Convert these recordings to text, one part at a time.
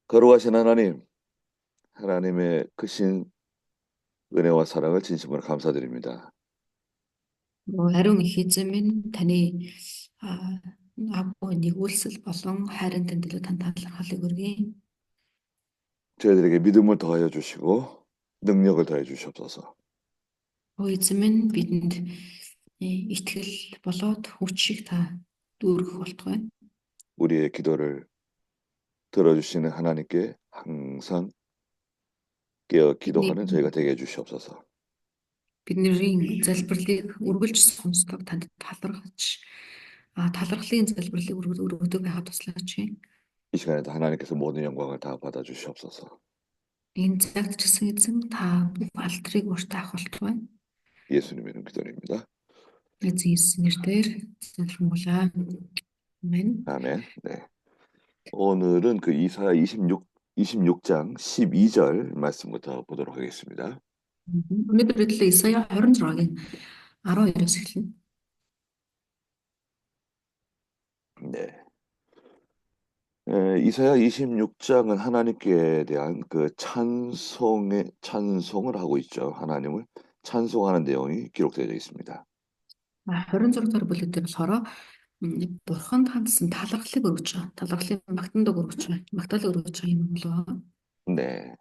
거룩하신 하나님, 하나님의 크신 은혜와 사랑을 진심으로 감사드립니다. Ариун их эзэн минь таны агуу нэгүүлсэл болон хайрын тэмдэглэл тань талархлыг өргөе. 저희들에게 믿음을 더하여 주시고 능력을 더해 주시옵소서. Эзэн минь бидэнд итгэл болоод хүчийг та дүүргэх болтугай. 우리의 기도를 들어주시는 하나님께 항상 깨어 Бидний 기도하는 저희가 되게 해 주시옵소서. бидний залбирлыг үргэлж сонсдог танд талархаж талархлын залбирлыг өргөдөг байхад туслаач. 이 시간에도 하나님께서 모든 영광을 다 받아 주시옵소서. Энэ цагт ч гэсэн эзэн та бүх алдрыг өөртөө авах болтугай. 예수님의 이름 기도드립니다. Эзэн Есүсийн нэрээр залбирмуулаа. Амен. 아멘. 네. 오늘은 그 이사야 26장 12절 말씀부터 보도록 하겠습니다. Өнөөдөр хэдүүлээ Исая 26-гийн 12-оос эхэлнэ. 네. 이사야 26장은 하나님께 대한 그 찬송을 하고 있죠. 하나님을 찬송하는 내용이 기록되어 있습니다. 26 дахь бүлэг дээр болохоор Бурханд хандсан талархлыг өргөж байгаа. Талархлын магтандаг өргөж байгаа. Магтаалыг өргөж байгаа юм болоо. 네.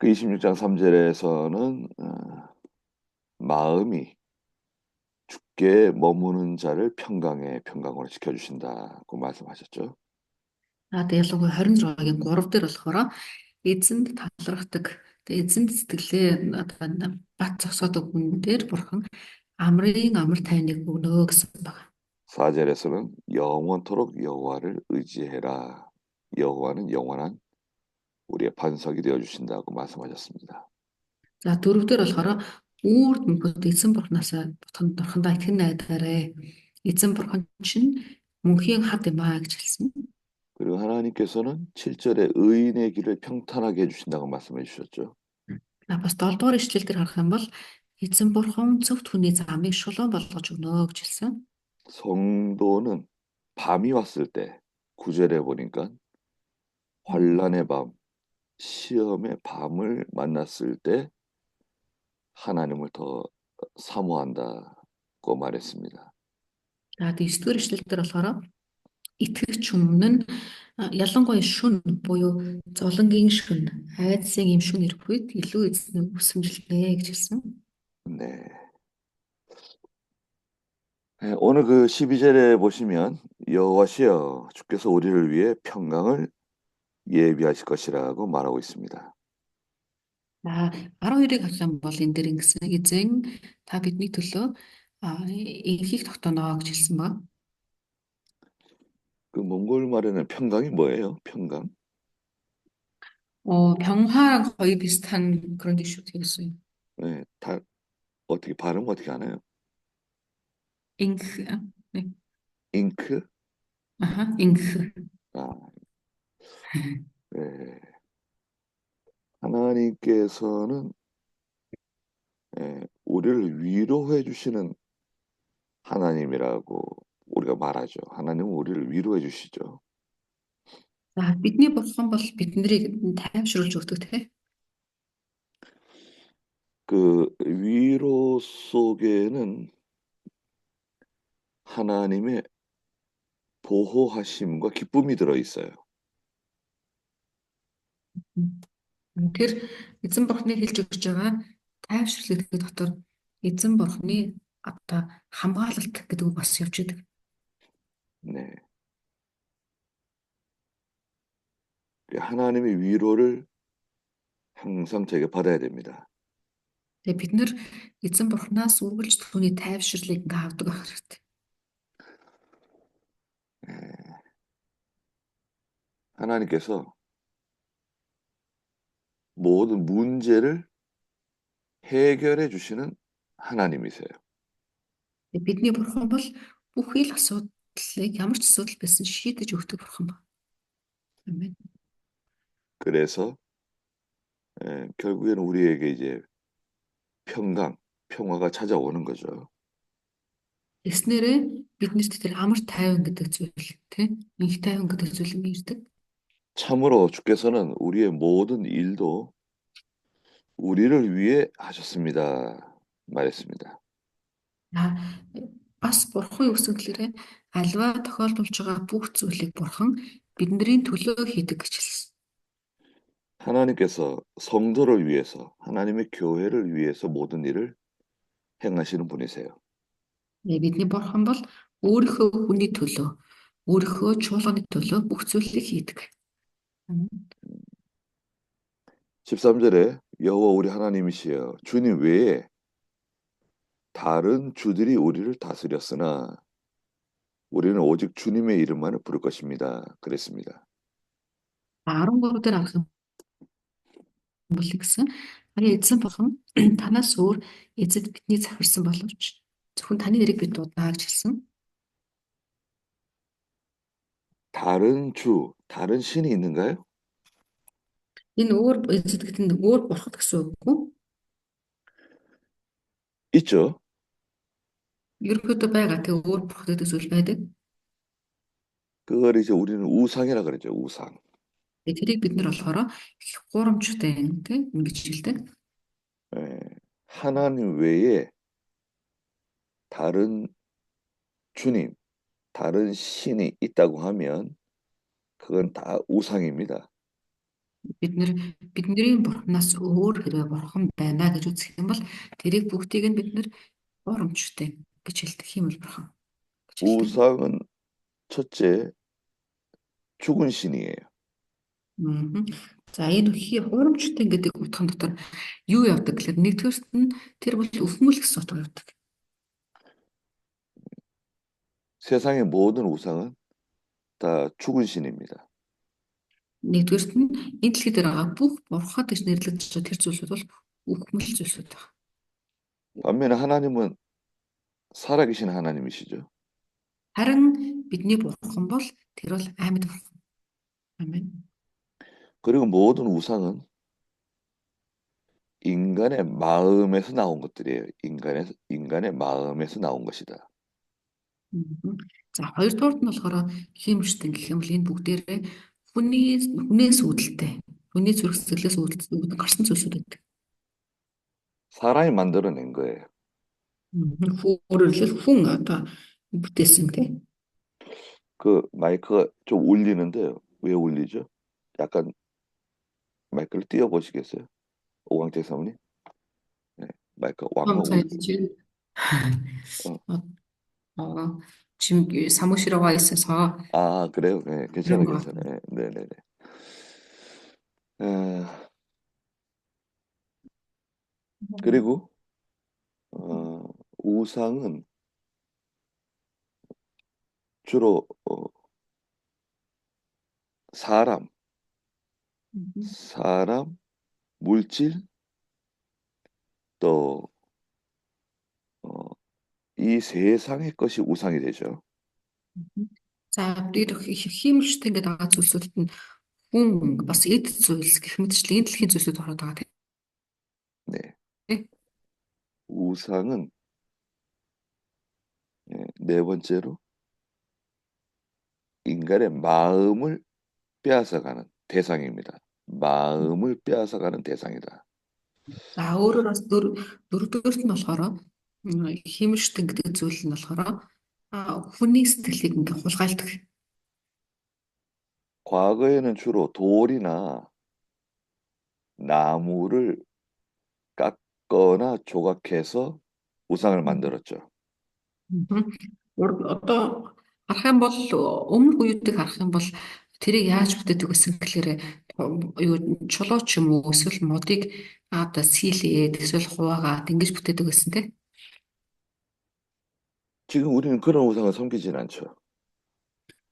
그 26장 3절에서는 마음이 주께 머무는 자를 평강으로 지켜주신다고 말씀하셨죠. Тэгээ ялангуяа 26-гийн 3 дээр болохоор эзэнд талархдаг. Тэгээ эзэнд сэтгэлээ бат зогсоодог хүн дээр Бурхан амрын амар тайныг өгнө гэсэн байна. 4절에서는 영원토록 여호와를 의지해라. 여호와는 영원한 우리의 반석이 되어 주신다고 말씀하셨습니다. За дөрөвдөр болохоор үрд мөнхөд эзэн бурхнаас бурхандаа итгэн найдаарай. Эзэн бурхан чинь мөнхийн хад юм аа гэж хэлсэн. 그리고 하나님께서는 7절에 의인의 길을 평탄하게 해주신다고 말씀해 주셨죠. Бас 7 дугаар ишлэл дээр харах юм бол эзэн бурхан зөвхт хүний замыг шулуун болгож өгнө гэж хэлсэн. 성도는 밤이 왔을 때 9절에 보니까 환난의 밤, 시험의 밤을 만났을 때 하나님을 더 사모한다고 말했습니다. За 9-р ишлэл дээр болохоор итгэгч хүн нь ялангуяа шүн буюу золонгийн шүн, айдсын юм шүн ирэх үед илүү эзнийг үсэмжлэнэ гэж хэлсэн. 네. 네, 오늘 그 12절에 보시면 여호와시여 주께서 우리를 위해 평강을 예비하실 것이라고 말하고 있습니다. 12-ыг харах юм бол энэ дээр ингэсэн эзэн та бидний төлөө энхийг тогтооно гэж хэлсэн ба. 그 몽골 말에는 평강이 뭐예요? 평강? 평화랑 거의 비슷한 그런 이슈 되겠어요. 네, 다 어떻게 발음 어떻게 하나요? 잉크, 네, 잉크? 잉크. 아, 네. 하나님께서는 우리를 위로해 주시는 하나님이라고 우리가 말하죠. 하나님은 우리를 위로해 주시죠. За бидний бурхан бол биднийг тайвшруулж өгдөг те. 그 위로 속에는 하나님의 보호하심과 기쁨이 들어 있어요. Тэр эзэн бурханы хэлж өгч байгаа тайвшруулах дотор эзэн бурханы одоо хамгаалалт гэдэг үг бас явж идэг. 네. 하나님의 위로를 항상 저희가 받아야 됩니다. Тэгээ бид нэр эзэн бурханаас үргэлж түүний тайвшрлыг ингээ авдаг байх хэрэгтэй. 하나님께서 모든 문제를 해결해 주시는 하나님이세요. Бидний бурхан бол бүх ил асуудлыг ямар ч асуудал байсан шийдэж өгдөг бурхан ба. Амен. 그래서 결국에는 우리에게 이제 평화가 찾아오는 거죠. Эснээрээ биднэрт тэр амар тайван гэдэг зүйл тийм. Инх тайван гэдэг зүйл ирдэг. 참으로 주께서는 우리의 모든 일도 우리를 위해 하셨습니다. 말했습니다. А бас бурхан юу гэсэн гэхээр альва тохиолдолж байгаа бүх зүйлийг бурхан бидний төлөө хийдэг гэж хэлсэн. 하나님께서 성도를 위해서, 하나님의 교회를 위해서 모든 일을 행하시는 분이세요. Бидний бурхан бол өөрийнхөө хүний төлөө, өөрийнхөө чуулганы төлөө бүх зүйлийг хийдэг. 13절에 여호와 우리 하나님이시여 주님 외에 다른 주들이 우리를 다스렸으나 우리는 오직 주님의 이름만을 부를 것입니다. 그랬습니다. 13 дээр арах юм бол гэсэн. Харин эзэн бурхан танаас өөр эзэд бидний захирсан боловч зөвхөн таны нэрийг бид дуудаа гэж хэлсэн. 다른 주, 다른 신이 있는가요? Энэ өөр эзэд гэдэг нь өөр бурхад гэсэн үг үү? 있죠. Ерөнхийдөө байгаа тэг өөр бурхад гэдэг зүйл байдаг. 그걸 이제 우리는 우상이라 그러죠. 우상. Тэгээ тэрийг бид нар болохоор их гурамжтай тийм ингэж хэлдэг. 예, 하나님 외에 다른 주님, 다른 신이 있다고 하면 그건 다 우상입니다. Бид нэр бидний бурхнаас өөр хэрэг бурхан байна гэж үзэх юм бол тэрийг бүгдийг нь бид нэр гурамжтай гэж хэлдэг юм бол бурхан гэж хэлдэг. 우상은 첫째 죽은 신이에요. Мгм. За энэ хурамчтай гэдэг утган дотор юу явдаг гэхээр нэгдүгээрт нь тэр бол өвмөл гэсэн утга явдаг. 세상의 모든 우상은 다 죽은 신입니다. Нэгдүгээрт нь энэ дэлхий дээр байгаа бүх бурхад гэж нэрлэгдэж байгаа тэр зүйлсүүд бол өвмөл зүйлсүүд байна. 반면에 하나님은 살아계신 하나님이시죠. Харин бидний бурхан бол тэр бол амьд бурхан. Амен. 그리고 모든 우상은 인간의 마음에서 나온 것들이에요. 인간의 마음에서 나온 것이다. Мгм. За хоёрдугаарт нь болохоор хиймжтэй гэх юм бол энэ бүгдээрээ хүнээс үүдэлтэй. Хүний зүрх сэтгэлээс үүдэлтэй гарсан зүйлсүүд байдаг. 사람이 만들어낸 거예요. Өөрөөр хэлбэл хүн одоо бүтээсэн тийм. 그 마이크가 좀 울리는데요. 왜 울리죠? 약간 마이크를 띄워보시겠어요? 오광택 사모님? 네, 마이크 왕왕 Цааш 울리. чинь 어. 지금 사무실에 와 있어서 그래요? 네, 그런 괜찮아요, 것 같아요. 괜찮아요. 네, 네, 네. 에, 그리고 어, 우상은 주로 사람, 사람, 물질, 또 어, 이 세상의 것이 우상이 되죠. За бид хиймжтэй ингээд байгаа зүйлсүүдэд нь хүн бас эд зүйлс гэх мэтчлэн энэ дэлхийн зүйлсүүд ороод байгаа 네, тийм. 우상은 네 번째로 인간의 마음을 빼앗아가는 대상입니다. 마음을 빼앗아가는 대상이다. За өөрөөр бас дөрөвдүгээрт нь болохоор хиймжтэй гэдэг зүйл нь болохоор хүний сэтгэлийг ингээд хулгайлдаг. 과거에는 주로 돌이나 나무를 깎거나 조각해서 우상을 만들었죠. Мгм. Одоо харах юм бол өмнө үеүүдийг харах юм бол тэрийг яаж бүтээдэг гэсэн гэхээр юу чулуу ч юм уу эсвэл модыг одоо сийлээд эсвэл хуваагаад ингэж бүтээдэг гэсэн тийм. 지금 우리는 그런 우상을 섬기진 않죠.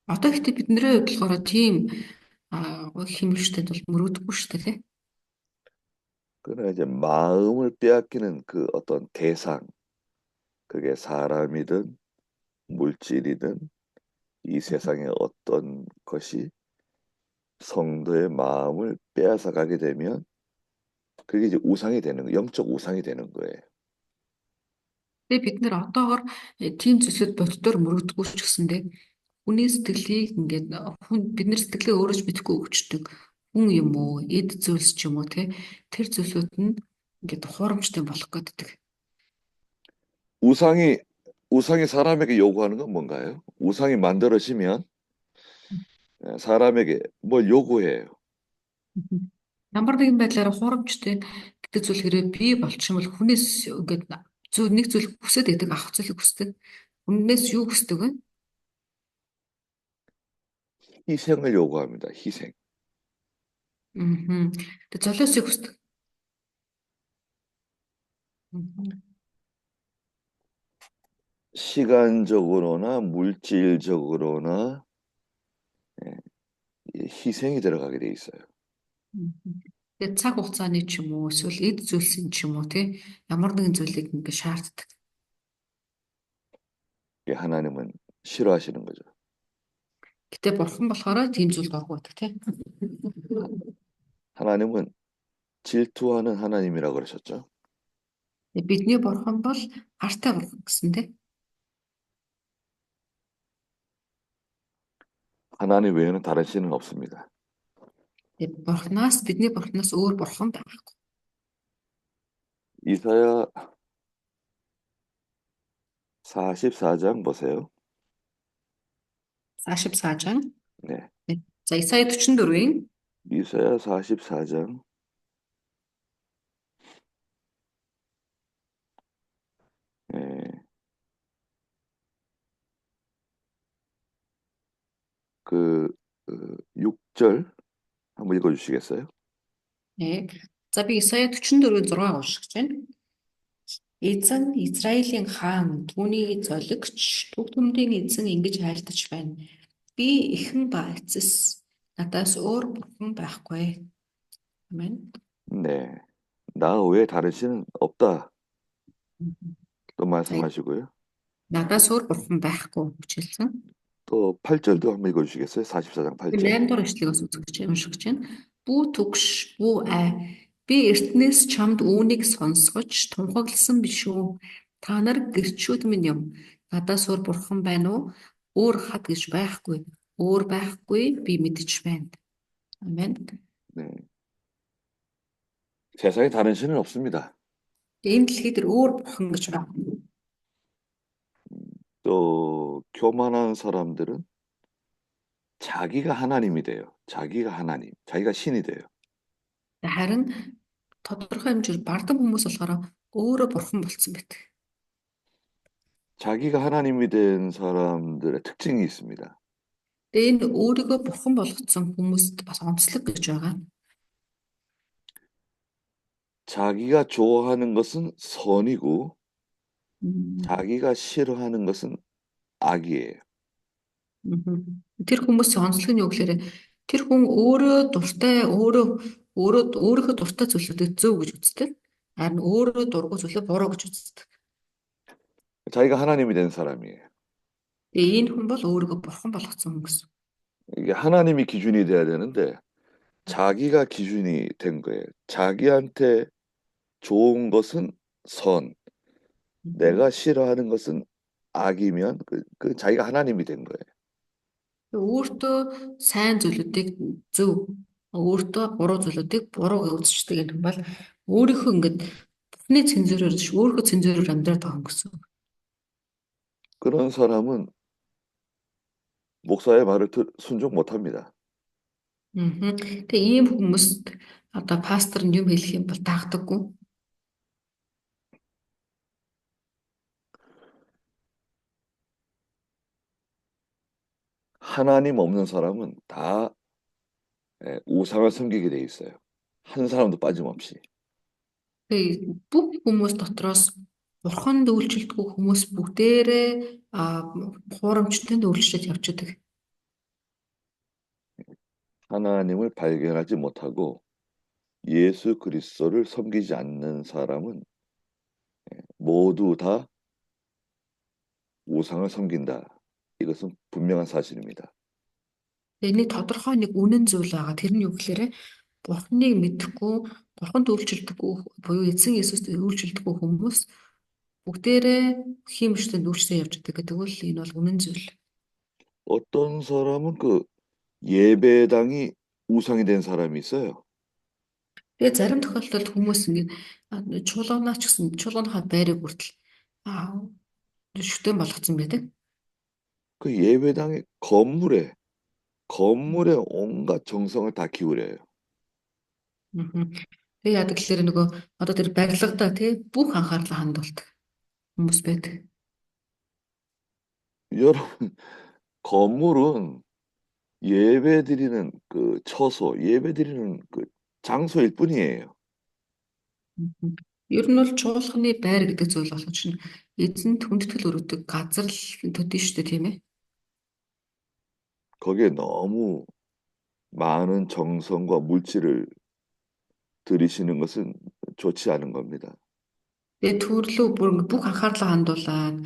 Одоо ихтэй бидний хувьд болохоор тийм хэмжээтэй бол мөрөөдөггүй шүү дээ тийм. 그러나 이제 마음을 빼앗기는 그 어떤 대상, 그게 사람이든 물질이든 이 세상의 어떤 것이 성도의 마음을 빼앗아 가게 되면 그게 이제 우상이 되는 거, 영적 우상이 되는 거예요. Тэгээ бид нэр одоогор тийм зүйлсүүд боддоор мөрөөдөггүй ч гэсэндээ хүний сэтгэлийг ингээд бидний сэтгэлээ өөрөөж битггүй өгчдөг хүн юм уу, эд зүйлс ч юм уу те тэр зүйлсүүд нь ингээд хуурамчтай болох гэдэг. 우상이, 우상이 사람에게 요구하는 건 뭔가요? 우상이 만들어지면 사람에게 뭘 요구해요. Мгм. Ямар нэгэн байдлаар хуурамчтай гэдэг зүйл хэрэг бий болчихвол хүнээс ингээд нэг зүйл хүсэж байдаг, авах зүйлийг хүсдэг. Хүнээс юу хүсдэг вэ? 희생을 요구합니다. 희생. Мгм. Тэгээ золиосыг хүсдэг. Мгм. 시간적으로나 물질적으로나 예, 희생이 들어가게 돼 있어요. Мгм. Тэгээ цаг хугацааны ч юм уу эсвэл эд зүйлсийн ч юм уу тий ямар нэгэн зүйлийг ингээд шаарддаг. 이게 하나님은 싫어하시는 거죠. Гэтэ бурхан болохоор тийм зүйлд оргүй байдаг тий. 하나님은 질투하는 하나님이라고 그러셨죠. Тэгээ бидний бурхан бол хартай бурхан гэсэн тий. 하나님 외에는 다른 신은 없습니다. Тэгээ бурханаас бидний бурханаас өөр бурхан байхгүй. 이사야 44장 보세요. 44장. 네. 네. За Исая 44-ийн 이사야 44장 예, 그, 6절 한번 읽어주시겠어요? 네. За би Исая 44-ийн 6 уншиж байна. Эзэн Израилийн хаан түүний золигч төв төмдийн эзэн ингэж айлтаж байна. Би эхэн ба эцэс надаас өөр бурхан байхгүй. Амен. 네. 나 외에 다른 신은 없다. 또 За 말씀하시고요. надаас өөр бурхан байхгүй гэж хэлсэн. 또 8절도 한번 읽어주시겠어요? 44장 8절. 8 дугаар эшлэгээс уншиж байна. Бүү түгш, бүү ай. Би эртнээс чамд үүнийг сонсгож тунхагласан биш үү? Та нар гэрчүүд минь юм. Надаас өөр бурхан байна уу? Өөр хад гэж байхгүй. Өөр байхгүй би мэдэж байна. Амен. 네. 세상에 다른 신은 없습니다. Энэ дэлхийд өөр бурхан гэж байна. 또 교만한 사람들은 자기가 하나님이 돼요. 자기가 하나님, 자기가 신이 돼요. Харин тодорхой хэмжээр бардам хүмүүс болохоор өөрөө бурхан болцсон байдаг. 자기가 하나님이 된 사람들의 특징이 있습니다. Тэгээ энэ өөрийгөө бурхан болгоцсон хүмүүст бас онцлог гэж байгаа. 자기가 좋아하는 것은 선이고 Мгм. 자기가 싫어하는 것은 악이에요. Тэр хүмүүсийн онцлог нь юу гэхээр тэр хүн өөрөө дуртай өөрийнхөө дуртай зүйлүүдэд зөв гэж үздэг. Харин өөрөө дургүй зүйлээ буруу гэж үздэг. 자기가 하나님이 된 사람이에요. Тэгээ энэ хүн бол өөрийгөө бурхан болгоцсон хүн гэсэн. 이게 하나님이 기준이 돼야 되는데 자기가 기준이 된 거예요. 자기한테 좋은 것은 선, 내가 싫어하는 것은 악이면 그 자기가 하나님이 된 거예요. Өөртөө сайн зүйлүүдийг зөв, өөртөө буруу зүйлүүдийг буруу гэж үздэг юм бол өөрийнхөө ингээд бүхний цензураар өөрийнхөө цензураар амьдраад байгаа юм гэсэн. 그런 사람은 목사의 말을 순종 못합니다. Тэгээ ийм хүмүүст одоо пастор нь юм хэлэх юм бол таагдаггүй. 하나님 없는 사람은 다 우상을 섬기게 돼 있어요. 한 사람도 빠짐없이. Тэгээ бүх хүмүүс дотроос бурханд үйлчлэлтгүй хүмүүс бүгдээрээ хуурамчтанд үйлчлэл явчихдаг. 하나님을 발견하지 못하고 예수 그리스도를 섬기지 않는 사람은 모두 다 우상을 섬긴다. 이것은 분명한 사실입니다. Энийг тодорхой нэг үнэн зүйл байгаа. Тэр нь юу гэхээр бурхныг мэдэхгүй, бурханд үйлчлэлтгүй буюу эзэн Иесуст үйлчлэлтгүй хүмүүс бүгдээрээ хиймжтэнд үйлчлээ явж байгаа гэдэг бол энэ бол үнэн зүйл. 어떤 사람은 그 예배당이 우상이 된 사람이 있어요. Тэгээ зарим тохиолдолд хүмүүс ингэ чуулганаа ч гэсэн чуулганыхаа байрыг хүртэл аа шүтэн болгоцсон байдаг. 그 예배당의 건물에 온갖 정성을 다 기울여요. Мгм. Тэгээ яадаг гэхээр нөгөө одоо тэр барилгадаа тий бүх анхаарлаа хандуулдаг хүмүүс байдаг. 여러분, 건물은 예배드리는 그 처소, 예배드리는 그 장소일 뿐이에요. Мгм. Ер нь бол чуулганы байр гэдэг зүйл болох чинь эзэнт хүндэтгэл өргөдөг газар л төдий шүү дээ тийм ээ. 거기에 너무 많은 정성과 물질을 들이시는 것은 좋지 않은 겁니다. Тэгээ төрлөө бүр ингэ бүх анхаарлаа хандуулаад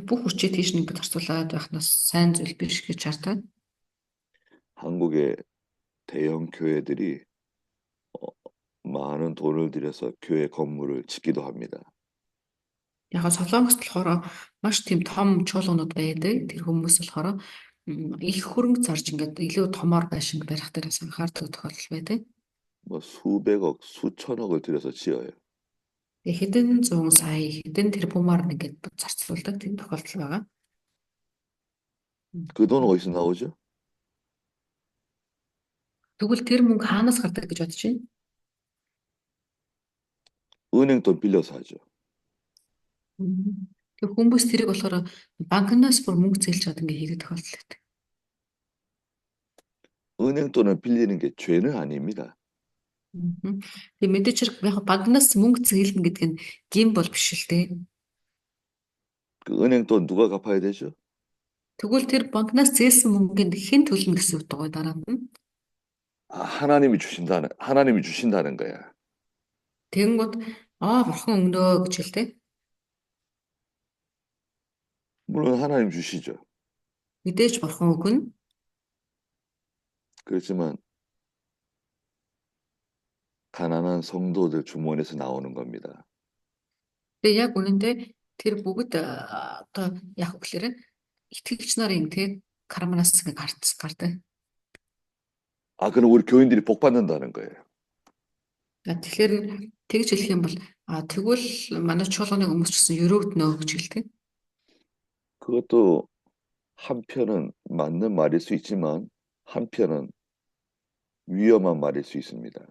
бүх хүчээ тийш нэг зарцуулаад байх нь бас сайн зүйл биш гэж хардаг. 한국의 대형 교회들이 어, 많은 돈을 들여서 교회 건물을 짓기도 합니다. Яг нь Солонгост болохоор маш тийм том чуулганууд байдаг. Тэр хүмүүс болохоор их хөрөнгө зарж ингээд илүү томоор байшинг барих дээрээс анхаардаг тохиолдол байдаг. 뭐 수백억, 수천억을 들여서 지어요. Тэгээ хэдэн зуун сая, хэдэн тэрбумаар ингээд зарцуулдаг тийм тохиолдол байгаа. 그 돈 어디서 나오죠? Тэгвэл тэр мөнгө хаанаас гардаг гэж бодож байна? 은행 돈 빌려서 하죠. Тэг хүмүүс тэрийг болохоор банкнаас бүр мөнгө зээлж чад ингээд хийдэг тохиолдол байдаг. 은행 돈을 빌리는 게 죄는 아닙니다. Тэг мэдээч яг банкнаас мөнгө зээлнэ гэдэг нь гин бол биш л дээ. 그 은행 돈 누가 갚아야 되죠? Тэгвэл тэр банкнаас зээлсэн мөнгөнд хэн төлнө гэсэн үг байгаа дараа нь. 아, 하나님이 주신다는 거야. Тэгэнгүүт бурхан өгнөө гэж хэлдэг. 물론 하나님 주시죠. Мэдээж бурхан өгнө. 그렇지만 가난한 성도들 주머니에서 나오는 겁니다. Тэгээ яг үнэндээ тэр бүгд одоо яг гэхээр итгэгч нарын тэг карманаас ингээ гардаг. 아, 그럼 우리 교인들이 복 받는다는 거예요. Тэгэхээр тэгж хэлэх юм бол тэгвэл манай чуулганы хүмүүс ч гэсэн өрөөгднө гэж хэлдэг. 그것도 한편은 맞는 말일 수 있지만 한편은 위험한 말일 수 있습니다.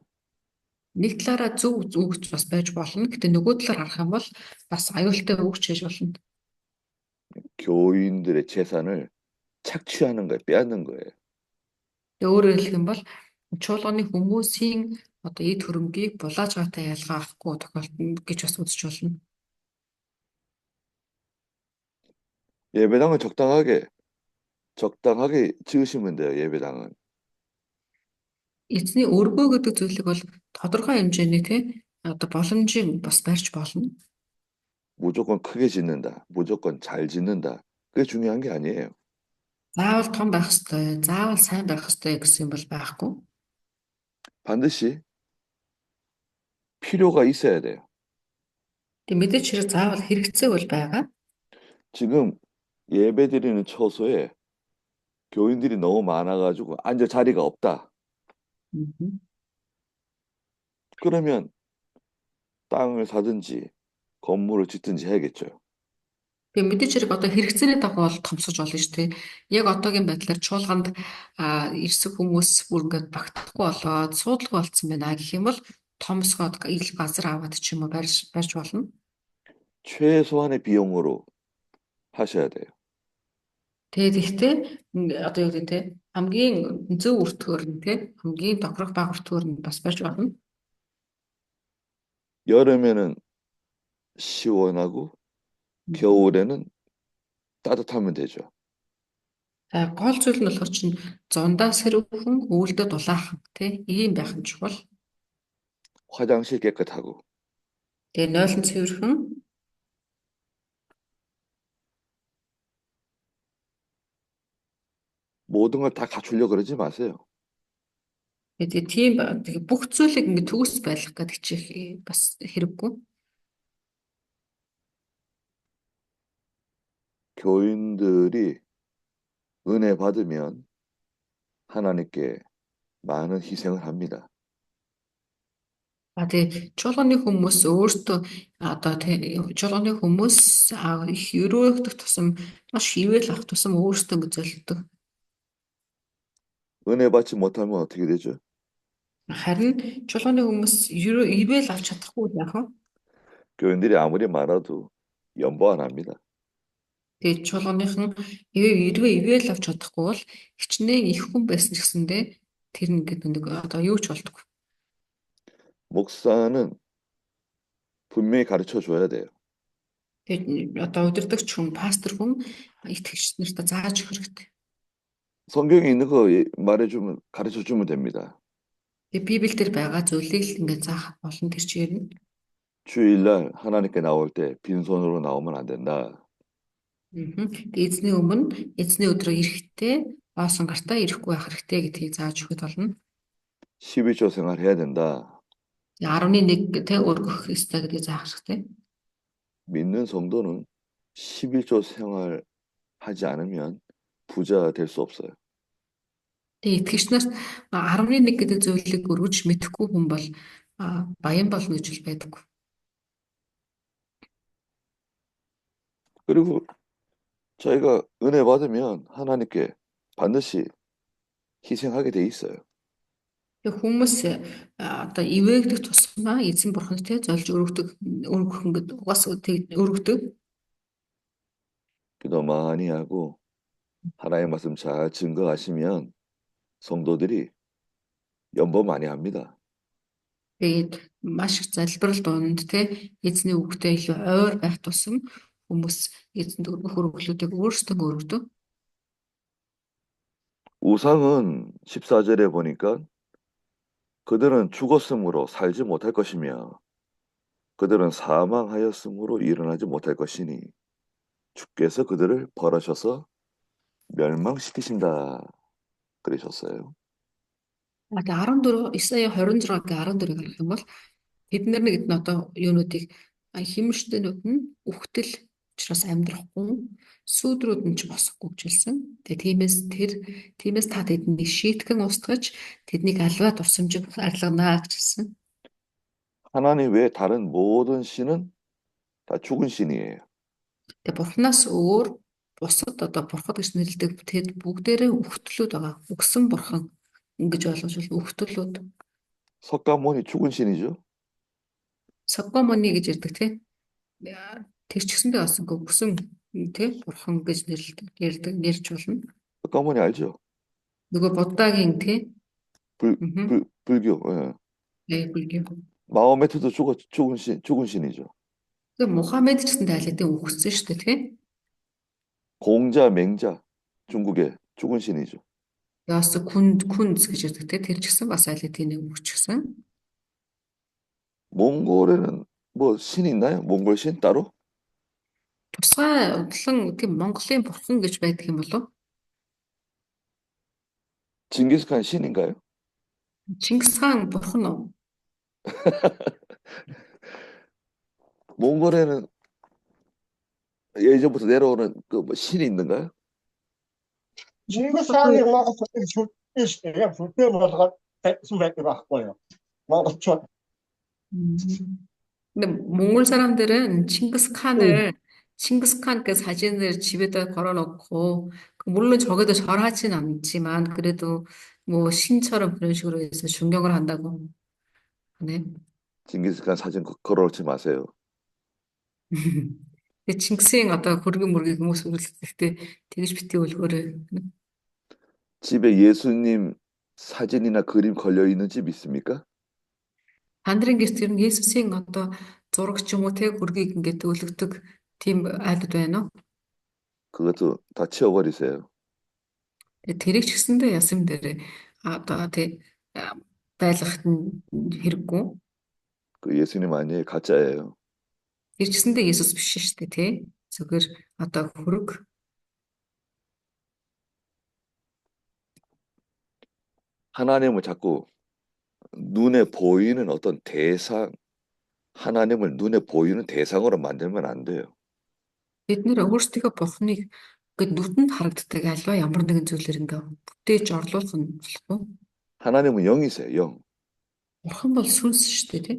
Нэг талаараа зөв үгч бас байж болно. Гэтэ нөгөө талаар харах юм бол бас аюултай үгч хийж болно. 교인들의 재산을 착취하는 거예요. 빼앗는 거예요. Тэгээ өөрөөр хэлэх юм бол чуулганы хүмүүсийн одоо эд хөрөнгийг булааж байгаатай ялгаа авахгүй тохиолдно гэж бас үзэж болно. 예배당은 적당하게 지으시면 돼요. 예배당은. Эзний өргөө гэдэг зүйлийг бол тодорхой хэмжээний одоо боломжийн бас барьж болно. 무조건 크게 짓는다. 무조건 잘 짓는다. 그게 중요한 게 아니에요. Заавал том байх ёстой, заавал сайн байх ёстой гэсэн юм бол байхгүй. 반드시 필요가 있어야 돼요. Тэг мэдээч хэрэг заавал хэрэгцээ бол байгаа. 지금 예배드리는 처소에 교인들이 너무 많아가지고 앉을 자리가 없다. Мгм. 그러면 땅을 사든지 건물을 짓든지 해야겠죠. Тэг мэдээч хэрэг одоо хэрэгцээний дагуу бол томсож болно шүү дээ. Яг одоогийн байдлаар чуулганд ирсэн хүмүүс бүр ингээд багтахгүй болоод суудлага болцсон байна гэх юм бол томсгоод ил газар аваад ч юм уу барьж болно. 최소한의 비용으로 하셔야 돼요. Тэгээд ихтэй одоо юу гэдэг те хамгийн зөв өртгөөр нь те хамгийн тохирох бага өртгөөр нь бас барьж болно. 여름에는 시원하고 겨울에는 따뜻하면 되죠. За гол зүйл нь болохоор чинь зундаа сэрүүхэн өвөлдөд дулаахан те ийм байх нь чухал. 화장실 깨끗하고 Тэгээ нойлон цэвэрхэн 모든 걸 다 갖추려고 그러지 마세요. тэгээ тийм тэгээ бүх зүйлийг ингэ төгс байлгах гэдэг чих бас хэрэггүй. 교인들이 은혜 받으면 하나님께 많은 희생을 합니다. Тэгээ чуулганы хүмүүс өөртөө одоо тий чуулганы хүмүүс их өрөөгдөх тусам маш ивэл авах тусам өөртөө гэж золидог. 은혜 받지 못하면 어떻게 되죠? Харин чуулганы хүмүүс ивэл авч чадахгүй яах вэ? 교인들이 아무리 많아도 연보 안 합니다. Тэгээ чуулганыхан эргээ ивэл авч чадахгүй бол хичнээн их хүн байсан ч гэсэндээ тэр нэг одоо юу ч болдгоо. 목사는 분명히 가르쳐 줘야 돼요. Тэгээ одоо удирдагч хүн, пастор хүн итгэгч нарт зааж өгөх хэрэгтэй. 성경에 있는 거 말해주면 가르쳐 주면 됩니다. Тэгээ Библиэлд байгаа зүйлийг л ингээд заах болон тэр чигээр нь 주일날 하나님께 나올 때 빈손으로 나오면 안 된다. Тэгээ эзний өмнө эзний өдрөө ирэхдээ оосон гартаа ирэхгүй байх хэрэгтэй гэдгийг зааж өгöd болно. 11조 생활 해야 된다. 11 тэ өргөх ёстой гэдгийг заах хэрэгтэй. 믿는 성도는 11조 생활 하지 않으면 부자 될 수 없어요. Тэгээ итгэгч нарт 11 гэдэг зүйлийг өргөж мэдэхгүй хүн бол баян болно гэж бол байдаггүй. 그리고 저희가 은혜 받으면 하나님께 반드시 희생하게 돼 있어요. Тэгээ хүмүүс одоо ивээгдэх тусмаа эзэн бурханд тэ золж өргөх ингээд угаасаа өргөдөг. 기도 많이 하고 하나님의 말씀 잘 증거하시면 성도들이 연보 많이 합니다. Тэгээд маш их залбирал донд тэ эзний үгтэй илүү ойр байх тусам хүмүүс эзэнд өргөх өргөлүүдийг өөрсдөө өргөдөг. 우상은 14절에 보니까 그들은 죽었으므로 살지 못할 것이며 그들은 사망하였으므로 일어나지 못할 것이니 주께서 그들을 벌하셔서 멸망시키신다 그러셨어요. Тэгээ 14 Исая 26-гийн 14-ыг харах юм бол бид нар нэг нь одоо юунуудыг химшдэнүүд нь үхтэл учраас амьдрахгүй сүүдрүүд нь ч босохгүй гэжэлсэн. Тэгээ тиймээс та тэднийг шийтгэн устгаж тэднийг альва дурсамжиг арилганаа гэжэлсэн. 하나님 외에 다른 모든 신은 다 죽은 신이에요. Тэгээ бурхнаас өөр бусад одоо бурхад гэж нэрлэдэг тэд бүгдээрээ үхтлүүд байгаа. Үгсэн бурхан ингэж ойлгож байна. Үхтлүүд. 석가모니 죽은 신이죠. Содомоны гэж ярьдаг тий. Тэр ч гэсэндээ бас үгсэн тий бурхан гэж нэрж болно. 석가모니 알죠? Нөгөө Буддагийн тий. 불교. 예. Бүлгийн. 마호메트도 죽은 신이죠. Тэгээ Мухаммед ч гэсэндээ аль хэдийн үхсэн шүү дээ тий. 공자, 맹자 중국의 죽은 신이죠. Яас күнз гэж ярьдаг тий. Тэр ч гэсэн бас аль хэдийн үхчихсэн. 몽골에는 뭐 신 있나요? 몽골 신 따로? Тусгай удлан тийм Монголын бурхан гэж байдаг юм болов? 징기스칸 신인가요? Чингис хаан бурхан уу? 몽골에는 예전부터 내려오는 그뭐 신이 있는가요? 징기스칸이 불교 болгоод байсан байдаг байхгүй юу? Монголчууд. 근데 몽골 사람들은 칭기스 칸그 사진을 집에다 걸어놓고 물론 저게도 절하진 않지만 그래도 뭐 신처럼 그런 식으로 해서 존경을 한다고 하네. 징기스칸 사진 걸어놓지 마세요. 근데 징크스행 어떤 고르게 모르게 그 모습을 봤을 때 되게 싶대 얼굴을. 집에 예수님 사진이나 그림 걸려 있는 집 있습니까? Хандрын гэрт ер нь Есүсийн одоо зураг ч юм уу те хүргийг ингээд өлгдөг тийм айлд байна уу? 그것도 다 치워버리세요. Тэрийг ч гэсэндээ ясам дээр одоо те байлгахт нь хэрэггүй. 그 예수님 아니에요. 가짜예요. Тэр ч гэсэндээ Есүс биш шүү дээ те. Зөвхөр одоо хүрэг. 하나님을 자꾸 눈에 보이는 어떤 대상, 하나님을 눈에 보이는 대상으로 만들면 안 돼요. Бид нэр өөрсдийнхөө бурхныг Ингээд нүдэнд харагддаг альва ямар нэгэн зүйлэр ингээд бүтээж орлуулах нь болох уу? 하나님은 영이세요, 영. Бурхан бол сүнс шүү дээ, тийм.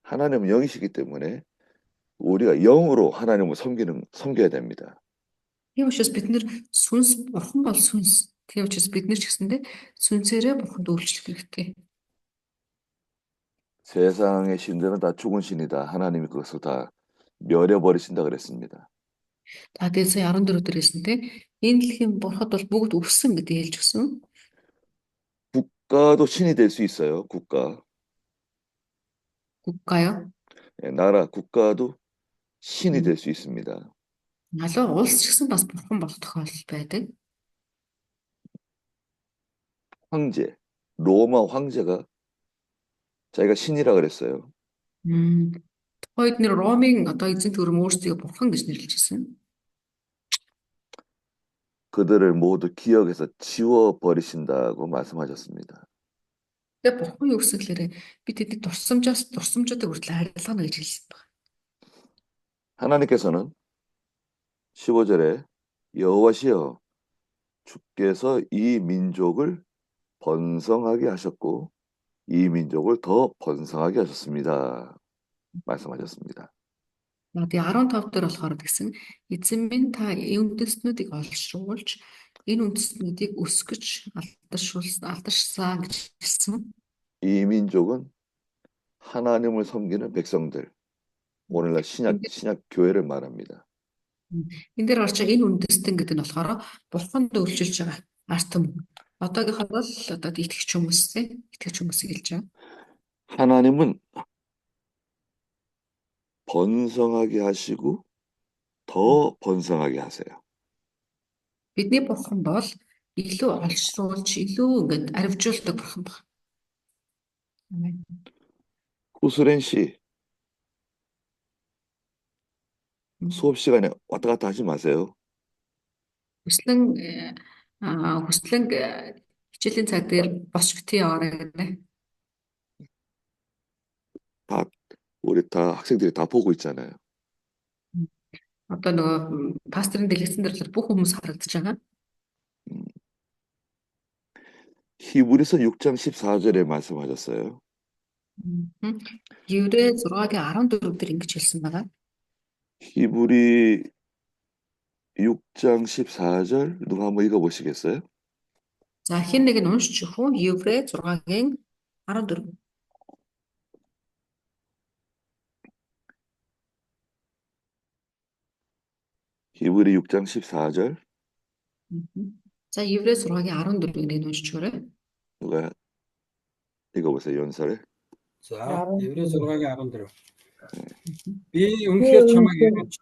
하나님은 영이시기 때문에 우리가 영으로 하나님을 섬겨야 됩니다. Тийм учраас бид нэр сүнс, бурхан бол сүнс. Тийм учраас бид нэр ч гэсэндээ сүнсээрээ бурханд үйлчлэх хэрэгтэй. 세상의 신들은 다 죽은 신이다. 하나님이 그것을 다 멸해버리신다 그랬습니다. За тэгээд сая 14 дээр хэлсэнтэй энэ дэлхийн бурхад бол бүгд өвсөн гэдэг хэлж өгсөн. 국가도 신이 될 수 있어요. 국가. Гуггаяа. 예, 나라, 국가도 신이 될 음. 수 있습니다. Алуу улс ч гэсэн бас бурхан болох тохиолдол байдаг. 황제, 로마 황제가 자기가 신이라 그랬어요. Тухайд нэр Ромын одоо эзэн төрөм өөрсдөө бурхан гэж нэрлэжсэн. 그들을 모두 기억에서 지워버리신다고 말씀하셨습니다. Тэгээ бурхан юу гэсэн гэхээр бид тэдний дурсамжуудыг хүртэл арилгана гэж хэлсэн байна. 하나님께서는 15절에 여호와시여 주께서 이 민족을 번성하게 하셨고 이 민족을 더 번성하게 하셨습니다. 말씀하셨습니다. Тэгээ 15 дээр болохоор гэсэн эзэн минь та үндэстнүүдийг олшруулж энэ үндэстнүүдийг өсгөж алдаршсан гэж хэлсэн. 이 민족은 하나님을 섬기는 백성들. 오늘날 신약 교회를 말합니다. Энэ дээр орж байгаа энэ үндэстэн гэдэг нь болохоор бурханд үйлчилж байгаа арт түмэн. Одоогийнхоо бол одоо итгэж хүмүүсийг хэлж байгаа. 하나님은 번성하게 하시고 더 번성하게 하세요. Бидний бурхан бол илүү олшруулж, илүү ингээд арвижуулдаг бурхан байна. Амен. 후스렌 씨, 수업 시간에 왔다 갔다 하지 마세요. Хүслэн хичээлийн цаг дээр босч битгий яваарай гэнэ. 우리 다 학생들이 다 보고 있잖아요. Одоо нөгөө пасторын дэлгэцэн дээр л бүх хүмүүс харагдаж байгаа. 히브리서 6장 14절에 말씀하셨어요. Еврей 6-гийн 14 дээр ингэж хэлсэн байгаа. 히브리 6장 14절 누가 한번 읽어보시겠어요? За хэн нэг нь уншиж өгөх үү? Еврей 6-гийн 14. 히브리 6장 14절 За Еврей 6-гийн 14-ийг нэг нь уншиж өгөөрэй. 누가 읽어보세요, 연설에. За Еврей 6-гийн 14. Би үнэхээр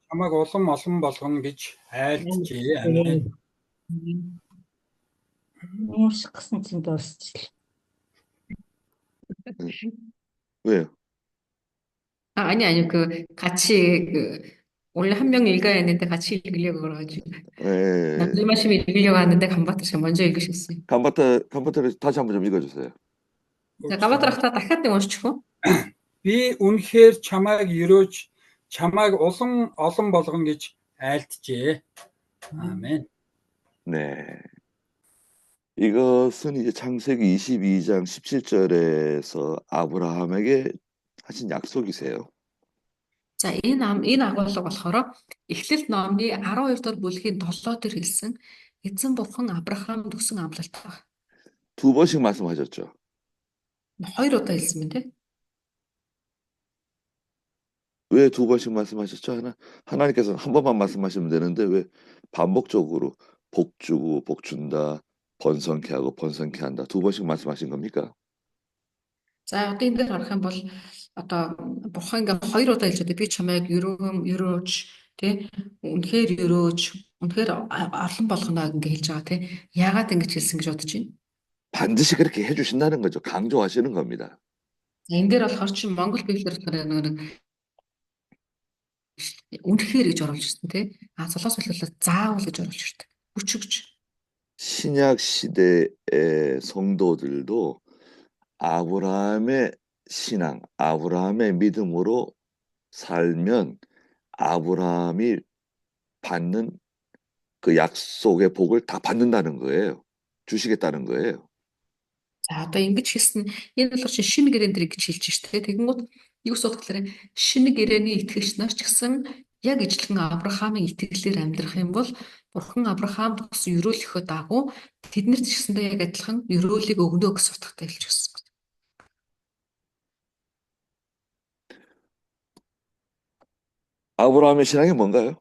чамайг улам болгоно гэж айлтжээ. Амен. Уусах гэсэн чинь дуусчихлаа. 왜요? 아니, 같이, 원래 한 명 읽어야 했는데 같이 읽으려고 그래가지고. 예. 남들마심이 읽으려고 하는데 간바타 씨가 먼저 읽으셨어요. 간바타를 다시 한번 좀 읽어주세요. 자, 간바타랑 дахиад нэг уншчих уу? Би үнэхээр чамайг өрөөж чамайг олон болгоно гэж айлтжээ. 아멘. 네. 이것은 이제 창세기 22장 17절에서 아브라함에게 하신 약속이세요. За, энэ агуулга болохоор Эхлэл номны 12 дугаар бүлгийн 7 дээр хэлсэн эзэн бурхан Авраамд өгсөн амлалт байна. 두 번씩 말씀하셨죠. 2 удаа хэлсэн мэт те. 왜 두 번씩 말씀하셨죠? 하나님께서는 한 번만 말씀하시면 되는데 왜 반복적으로 복 주고 복 준다, 번성케 하고 번성케 한다 두 번씩 말씀하신 겁니까? За, одоо энэ дээр харах юм бол одоо бурхан ингээ 2 удаа хэлж байгаа. Би чамайг өрөөж тий үнэхээр өрөөж үнэхээр орлон болгоно ингээ хэлж байгаа тий. Яагаад ингэж хэлсэн гэж бодож байна? 반드시 그렇게 해주신다는 거죠. 강조하시는 겁니다. За, энэ дээр болохоор чи Монгол библиэр болохоор нэг үнэхээр гэж оруулж ирсэн тий. Солоос солиулаад заавал гэж оруулж ирдэг. Хүчгч. 신약 시대의 성도들도 아브라함의 신앙, 아브라함의 믿음으로 살면 아브라함이 받는 그 약속의 복을 다 받는다는 거예요. 주시겠다는 거예요. За одоо ингэж хэлсэн энэ болохоор чи шинэ гэрээн дээр гэж хэлж штэ. Тэгэнгүүт юу гэсэн үг гэхээр шинэ гэрээний итгэгч нар ч гэсэн яг ижилхэн Авраамын итгэлээр амьдрах юм бол Бурхан Авраамд өгсөн өрөөлөхөө дагуу тэднэрт ч гэсэндээ яг адилхан өрөөлийг өгнө гэсэн утгатай хэлж өгсөн. 아브라함의 신앙이 뭔가요?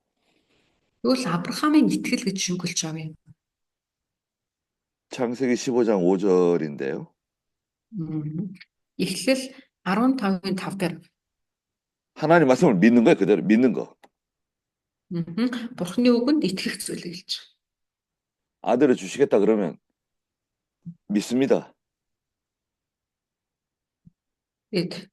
Тэгвэл Авраамын итгэл гэж юу гэлж байгаа юм? 창세기 15장 5절인데요. Эхлэл 15-ын 5 дээр 하나님 말씀을 믿는 거예요. 그대로 믿는 거. Бурханы үгэнд итгэх зүйлийг хэлж байгаа. 아들을 주시겠다 그러면 믿습니다. Тэгээд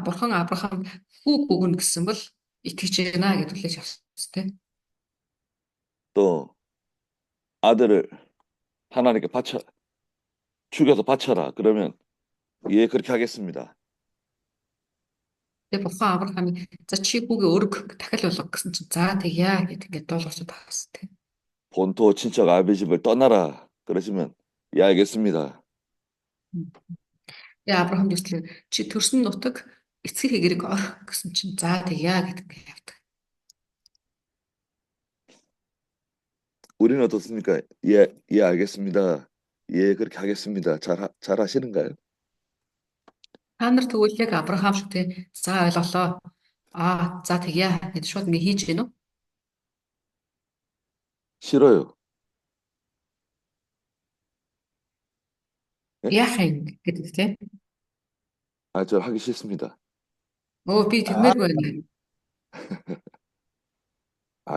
Бурхан Авраам хүүг өгнө гэсэн бол итгэж байна гэж хүлээж авсан тийм. 또 아들을 하나님께 죽여서 바쳐라. 그러면 예, 그렇게 하겠습니다. Тэгээд Бурхан Авраамыг за чи хүүгээ өрг дахил болгох гэсэн чинь за тэгье гэд ингээд дуулуурсаад байгаас тийм. 본토 친척 아비 집을 떠나라. 그러시면 예, 알겠습니다. Тэгээд Авраам юуслээ чи төрсөн нутаг эцэг хэгэрэг ор гэсэн чинь за тэгье гэд ингээд явдаг. 우리는 어떻습니까? 예, 예, 알겠습니다. 예, 그렇게 하겠습니다. 잘 하시는가요? Та нар тэгвэл яг Авраам шиг тийм за ойлголоо. За тэгье гэд шууд ингээд хийж гэнэ үү? 싫어요. Яах юм гэдэг тийм. 저 하기 싫습니다. Би тэгмээргүй байна.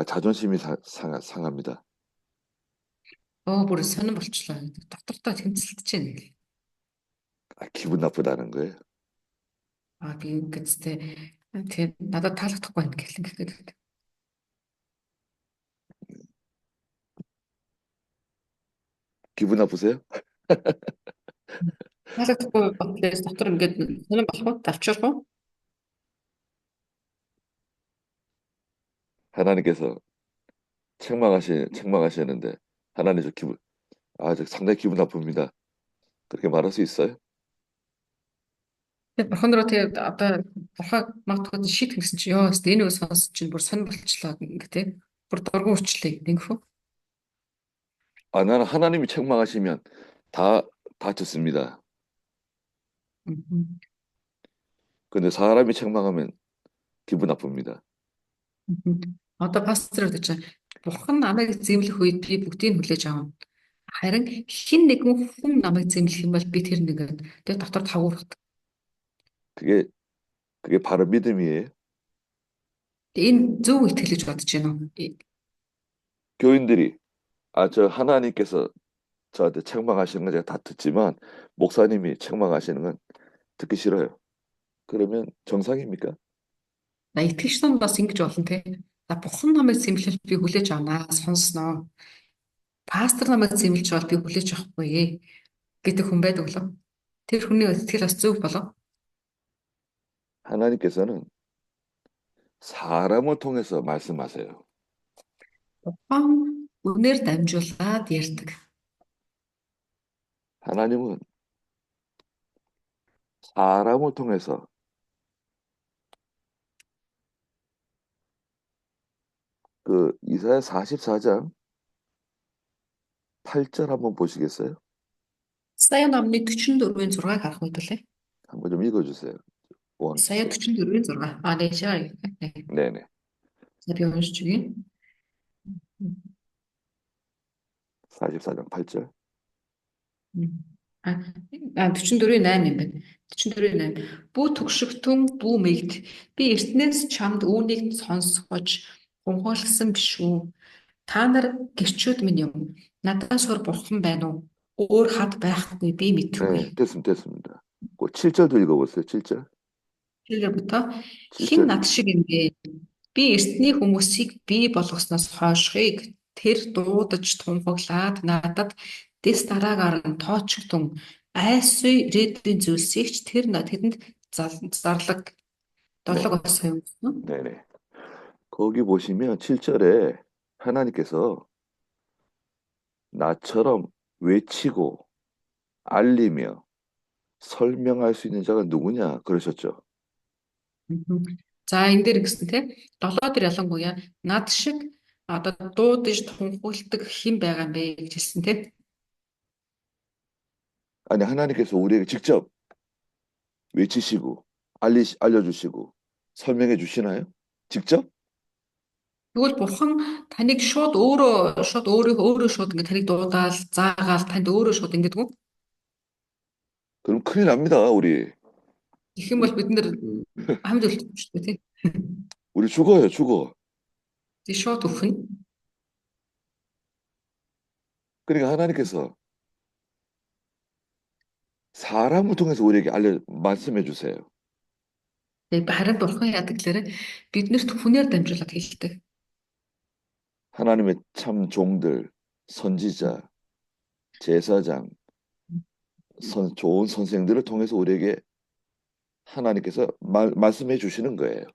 자존심이 상합니다. Бүр сонирн болчлоо. Доктортой тэмцэлдэж байна. 기분 나쁘다는 거예요. Би ингэж тийм надад таалагдахгүй байна гэх юм гэдэг. 기분 나쁘세요? Таалагдахгүй бодлоос дотор ингээд сонирн болох уу? Давчрах уу? 하나님께서 책망하시는데 하나님 저 상당히 기분 나쁩니다. 그렇게 말할 수 있어요? Тэгээд бурхан руу тэгээд одоо бурхан магадгүй шийтгэх гэсэн чи ёо энэ үс сонс чинь бүр сонир болчлоо гэх тийм. Бүр дургуун урчлаа ингэх үү? 나는 하나님이 책망하시면 다 듣습니다. 근데 사람이 책망하면 기분 나쁩니다. Одоо пастор гэж бурхан намайг зэмлэх үед би бүгдийг хүлээж авна. Харин хин нэгэн хүн намайг зэмлэх юм бол би тэр нэгэнд тэгээд дотор тавуурхдаг. 그게 바로 믿음이에요. Энэ зөв итгэл гэж бодож байна уу? 교인들이 저 하나님께서 저한테 책망하시는 건 제가 다 듣지만 목사님이 책망하시는 건 듣기 싫어요. 그러면 정상입니까? На итгэж ном бас ингэж болно те. За бурхан намайг зэмлэл би хүлээж авнаа сонсноо. Пастор намайг зэмлэж бол би хүлээж авахгүй гэдэг хүн байдаг болов. Тэр хүний итгэл бас зөв болов. 하나님께서는 사람을 통해서 말씀하세요. Бурхан үнээр дамжуулаад ярьдаг. 하나님은 사람을 통해서 그 이사야 44장 8절 한번 보시겠어요? Сая номны 44-ийн 6-ыг харах үед үлээ. 한번 좀 읽어주세요. Сая 44-ийн 6. 네, 제가 네네. би уншиж өгье. 44장 8절. 44-ийн 8 юм байна. 44-ийн 8. Бүү төгшөгтөн бүү мэгд би эртнээс чамд үүнийг сонсгож гомхолсон биш үү? Та нар гэрчүүд минь юм. Надаас хор бурхан байна уу? өөр хад байхгүй би мэдгүй. 됐습니다. 7절도 읽어보세요. 7절. 7절부터 хэн над шиг юм бэ? Би эртний хүмүүсийг бий болгосноос хойшхыг тэр дуудаж тунхаглаад надад дэс дараагаар нь тоочгтун айсүй ирээдүйн зүйлсийг ч тэр тэдэнд зарлаг долог болсон юм. 네네. 거기 보시면 7절에 하나님께서 나처럼 외치고 알리며 설명할 수 있는 자가 누구냐 그러셨죠. Мгм. За энэ дээр гэсэн те 7 дээр ялангуяа над шиг одоо дуудаж тунхагладаг хэн байгаа юм бэ гэж хэлсэн те. 아니 하나님께서 우리에게 직접 외치시고 알려주시고 설명해 주시나요? 직접? Тэгвэл бурхан таныг шууд өөрөө шууд ингэ таныг дуудаал заагаал танд өөрөө шууд ингэдэг үү? 그럼 큰일 납니다. 우리 Гэх юм бол бид нэр хамд үлдэх шүү дээ тий. 우리 죽어요, 죽어. Тэг шууд өхнө. 그러니까 하나님께서 사람을 통해서 우리에게 말씀해 주세요. Тэг харин бурхан яадаг гэхээр биднэрт хүнээр дамжуулаад хэлдэг. 하나님의 참 종들, 선지자, 제사장, 좋은 선생들을 통해서 우리에게 하나님께서 말씀해 주시는 거예요.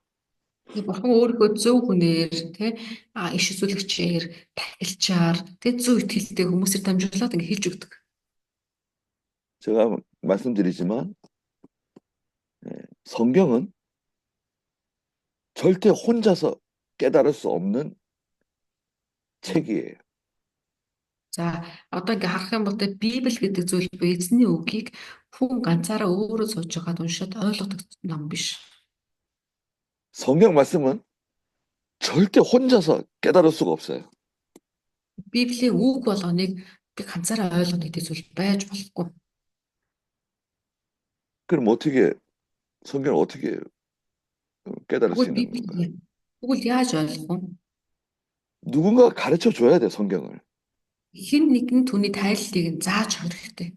Тэг бурхан өөрийнхөө зөв хүнээр тий иш үзүүлэгчээр тахилчаар тэг зөв итгэлтэй хүмүүсээр дамжуулаад ингэ хэлж өгдөг. 제가 말씀드리지만 성경은 절대 혼자서 깨달을 수 없는 책이에요. За одоо ингээ харах юм бол тэ Библи гэдэг зүйл буюу эзний үгийг хүн ганцаараа өөрөө сууж байгаад уншаад ойлгодог ном биш. 성경 말씀은 절대 혼자서 깨달을 수가 없어요. Библийн үг болгоныг би ганцаараа ойлгох гэдэг зүйл байж болохгүй. 그럼 성경을 어떻게 깨달을 수 있는 건가? Тэгвэл яаж ойлгох вэ? 누군가 가르쳐 줘야 돼, 성경을. Хэн нэгэн түүний тайллыг зааж өгөх хэрэгтэй.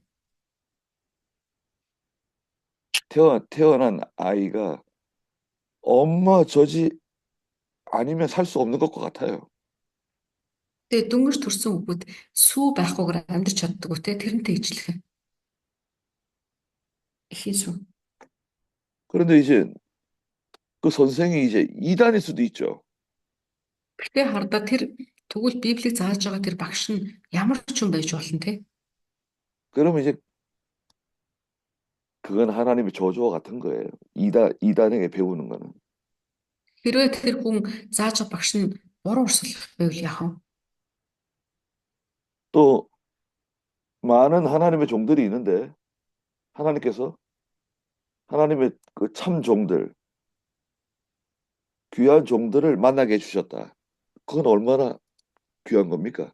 태어난 아이가 엄마 저지 아니면 살 수 없는 것 같아요. Тэгээ дөнгөж төрсэн хүүхэд сүү байхгүйгээр амьдарч чаддаггүй те тэрнтэй ижлэх. Ихийн сүү. 그런데 이제 그 선생이 이제 이단일 수도 있죠. Гэтэ хардаа тэр тэгвэл Библийг зааж байгаа тэр багш нь ямар ч юм байж болно те. 그러면 이제 그건 하나님의 저주와 같은 거예요. 이단에게 배우는 거는. Хэрвээ тэр хүн зааж байгаа багш нь буруу урсгал байвал яах вэ? 또 많은 하나님의 종들이 있는데 하나님께서 하나님의 그 참 종들, 귀한 종들을 만나게 해주셨다. 그건 얼마나 귀한 겁니까?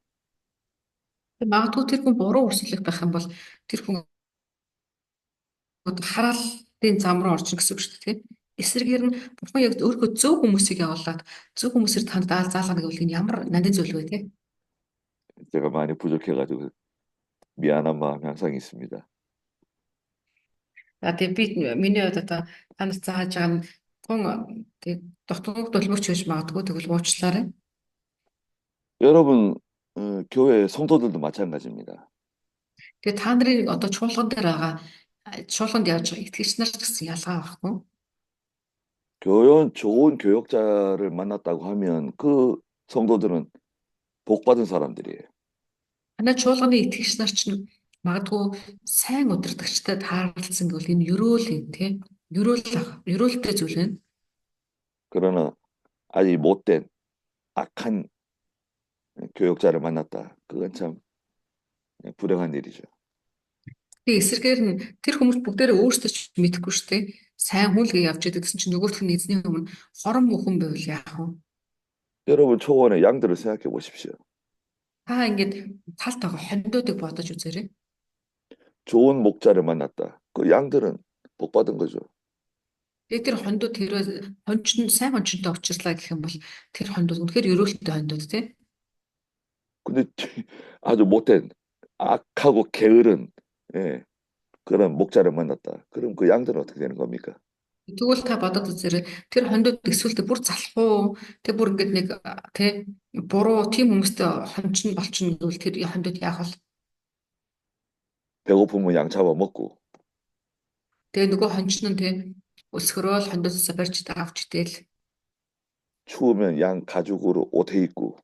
Магадгүй тэр хүн буруу урсгалыг байх юм бол тэр хүн хараалтын зам руу орчих гэсэн үг шүү дээ. Эсрэгээр нь бурхан яг өөрийнхөө зөв хүмүүсийг явуулаад зөв хүмүүсээр танд заалгана гэвэл энэ ямар нандин зүйл вэ те? 제가 많이 부족해가지고 미안한 마음이 항상 있습니다. За тэгээ би миний хувьд одоо танаас зааж байгаа нь гон тэг дутууг дулмөгч гэж магадгүй тэгвэл уучлаарай. 여러분 교회 성도들도 마찬가지입니다. Тэгээ та нарын одоо чуулганд явж байгаа итгэгч нар ч гэсэн ялгаа байхгүй. 좋은 교역자를 만났다고 하면 그 성도들은 복 받은 사람들이에요. Манай чуулганы итгэгч нар ч магадгүй сайн удирдагчтай таарлцсан гэвэл энэ ерөөл тий ерөөлтэй зүйл байна. 그러나 아주 못된 악한 교역자를 만났다. 그건 참 불행한 일이죠. Тэгээ эсрэгээр нь тэр хүмүүс бүгдээрээ өөрсдөө ч мэдэхгүй шүү дээ. Сайн хүн л гээ явж идэг гэсэн чинь нөгөөх нь эзний өмнө хорон бүхэн байвал яах вэ? 여러분 초원의 양들을 생각해 보십시오. Та ингээд талт байгаа хондоодыг бодож үзээрэй. 좋은 목자를 만났다. 그 양들은 복 받은 거죠. Тэгээ тэр хондоо сайн хончонтой уулзлаа гэх юм бол тэр хондоо үнэхээр ерөөлтэй хондоо тий. 근데 아주 못된 악하고 게으른 그런 목자를 만났다. 그럼 그 양들은 어떻게 되는 겁니까? Тэгвэл та бодоод үзээрэй. Тэр хондод эсвэл бүр залхуу тэг бүр ингээд нэг тий буруу тийм хүмүүстэй хончин болчихно гэвэл тэр хондод яах вэ? 배고프면 양 잡아 먹고 Тэгээ нөгөө хончин нь тий өсгөрөөл хондоосоо барьж авч идэл 추우면 양 가죽으로 옷 해 입고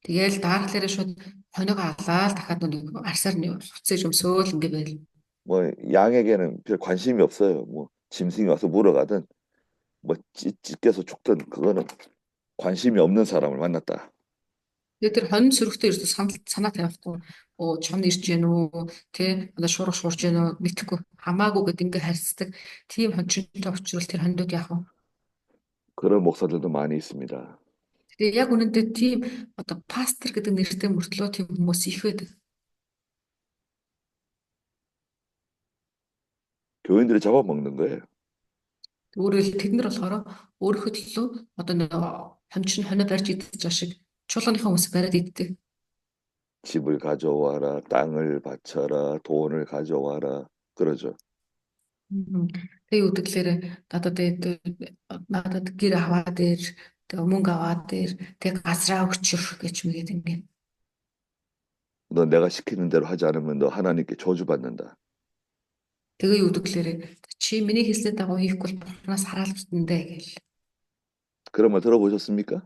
Тэгээл даархлаараа шууд хоног алаад дахиад нэг арсаар нэг хуцаж өмсөөл ингэ байл. 뭐 양에게는 별 관심이 없어요. 뭐 짐승이 와서 물어가든 뭐 찢겨서 죽든 그거는 관심이 없는 사람을 만났다. Тэгээд тэр хонь сөрөгтэй ердөө санаа тавихгүй. Оо чон ирж гэнэ үү? Тэ одоо шуурх шуурж гэнэ үү? Мэдхгүй. Хамаагүй гэд ингэ харьцдаг. Тийм хончинтой учраас тэр хондод яах вэ? 그런 목사들도 많이 있습니다. Тэгээ яг үнэндээ тийм одоо пастор гэдэг нэртэй мөртлөө тийм хүмүүс их байдаг. 교인들을 잡아먹는 거예요. Өөрөөр хэл тэд нар болохоор өөрийнхөө төлөө одоо нэг хончин хонио барьж идэж байгаа шиг чуулганыхаа хүмүүс бариад иддэг. 집을 가져와라, 땅을 바쳐라, 돈을 가져와라 그러죠. Тэгээ юу гэхээр надад гэр аваад ир, тэгээ мөнгө аваад ир, тэгээ газраа өчөх гэж мэгээд ингээд. 너 내가 시키는 대로 하지 않으면 너 하나님께 저주받는다. Тэгээ юу гэхээр чи миний хэлсний дагуу хийхгүй бол бурхнаас хараалцдандэ гэл. 그런 말 들어보셨습니까?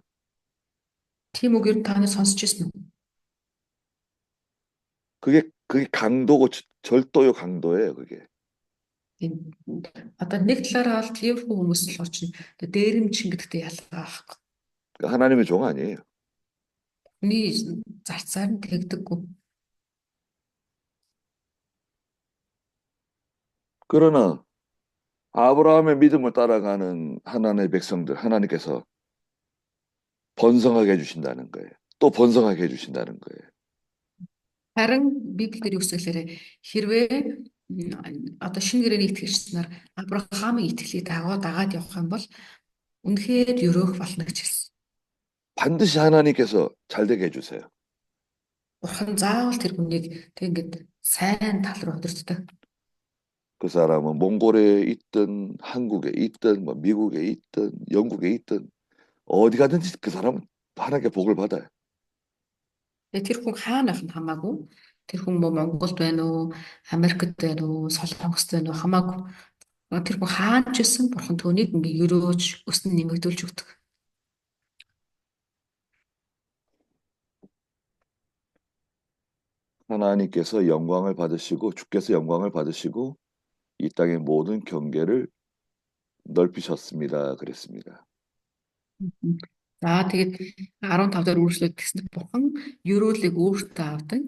Тийм үг ер нь та нар сонсч ирсэн үү? 그게 강도고 절도요 강도예요, 그게. Одоо нэг талаараа бол тийм хүмүүс л очно. Дээрэмч ингэдэгтэй ялгаа байхгүй. 그러니까 하나님의 종 아니에요. Хүний зарцаар нь тэгдэггүй. 그러나 아브라함의 믿음을 따라가는 하나님의 백성들, 하나님께서 번성하게 해주신다는 거예요. 또 번성하게 해주신다는 거예요. Харин Библиэр юу гэхээр хэрвээ одоо шинэ гэрээний итгэгч нар Авраамын итгэлийг дагаад явах юм бол үнэхээр өрөөх болно гэж хэлсэн. 반드시 하나님께서 잘 되게 해주세요. Бурхан заавал тэр хүнийг тэг ингээд сайн тал руу удирддаг. 그 사람은 몽골에 있든 한국에 있든 뭐 미국에 있든 영국에 있든 어디 가든지 그 사람은 하나님께 복을 받아요. Тэр хүн хаанах нь хамаагүй. Тэр хүн Монголд байна уу, Америкт байна уу, Солонгост байна уу хамаагүй. Тэр хүн хаанч исэн бурхан түүнийг ингээ өрөөж өснө нэмэгдүүлж өгдөг. 하나님께서 영광을 받으시고 주께서 영광을 받으시고 이 땅의 모든 경계를 넓히셨습니다. 그랬습니다. За тэгээд 15 дээр үргэлжлээд тэгсэн бурхан ерөөлийг өөртөө авдаг,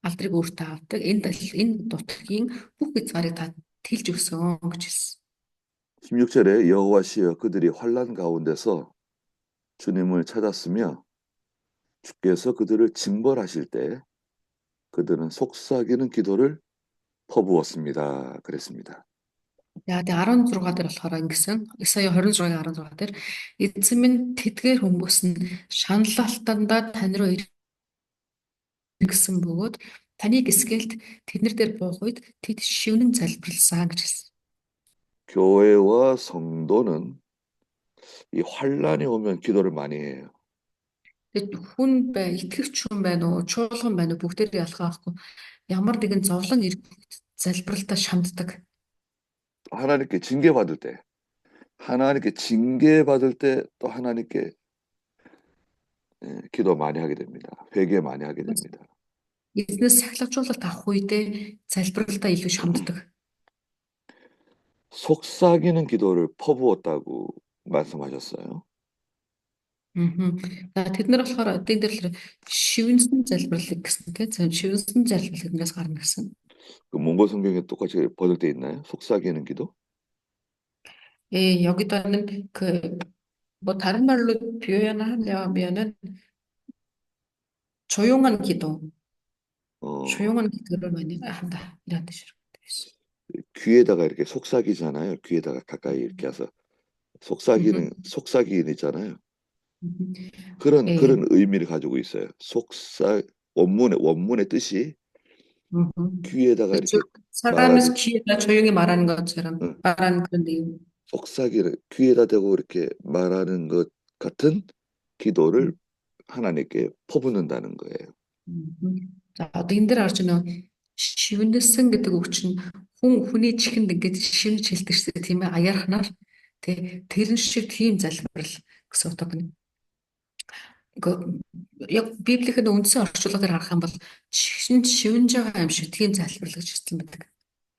алдрыг өөртөө авдаг. Энэ дутгийн бүх хязгаарыг та тэлж өгсөн гэж хэлсэн. 16절에 여호와시여 그들이 환난 가운데서 주님을 찾았으며 주께서 그들을 징벌하실 때 그들은 속삭이는 기도를 퍼부었습니다. 그랬습니다. Яа тэгээ 16 дээр болохоор ингэсэн. Исая 26-гийн 16 дээр эзэн минь тэдгээр хүмүүс нь шаналлалтандаа тань руу иргсэн бөгөөд таныг эсгэлт тэднэр дээр буух үед тэд шивнэн залбирлсан гэж хэлсэн. 교회와 성도는 이 환란이 오면 기도를 많이 해요. Тэгээд хүн бай, итгэвч хүн байна уу, чуулган байна уу бүгдээр ялгаахгүй. Ямар нэгэн зовлон залбиралтаа шанддаг. 하나님께 징계받을 때, 하나님께 징계받을 때 또 하나님께 기도 많이 하게 됩니다. 회개 많이 하게 됩니다. Эзнээс сахилгажуулалт авах үедээ залбиралтаа илүү шанддаг. 속삭이는 기도를 퍼부었다고 말씀하셨어요. Тэд нар болохоор эдгээр дээр шивнсэн залбирлыг гэсэн тийм шивнсэн залбирлыг нэс гарна гэсэн. 그 몽골 성경에 똑같이 번역돼 있나요? 속삭이는 기도? 여기다는 뭐 다른 말로 표현하려면은 조용한 기도, 조용한 기도를 많이 한다 이런 뜻으로 되어 있어요. 귀에다가 이렇게 속삭이잖아요. 귀에다가 가까이 이렇게 해서 속삭이는 있잖아요. 그런 의미를 가지고 있어요. 원문의 뜻이 귀에다가 이렇게 사람에서 귀에다 조용히 말하는 것처럼 말하는 그런 내용. 속삭이는 귀에다 대고 이렇게 말하는 것 같은 기도를 하나님께 퍼붓는다는 거예요. За одоо энэ дээр харж байна шивнэсэн гэдэг үг чинь хүний чихэнд ингээд шивнэж хэлдэг шүү дээ тийм ээ аяархнаар тэрэн шиг тийм залбирал гэсэн утга нь. Яг Библийн үндсэн орчуулгаар харах юм бол шивнж байгаа юм шиг тийм залбирлагч хэлсэн байдаг.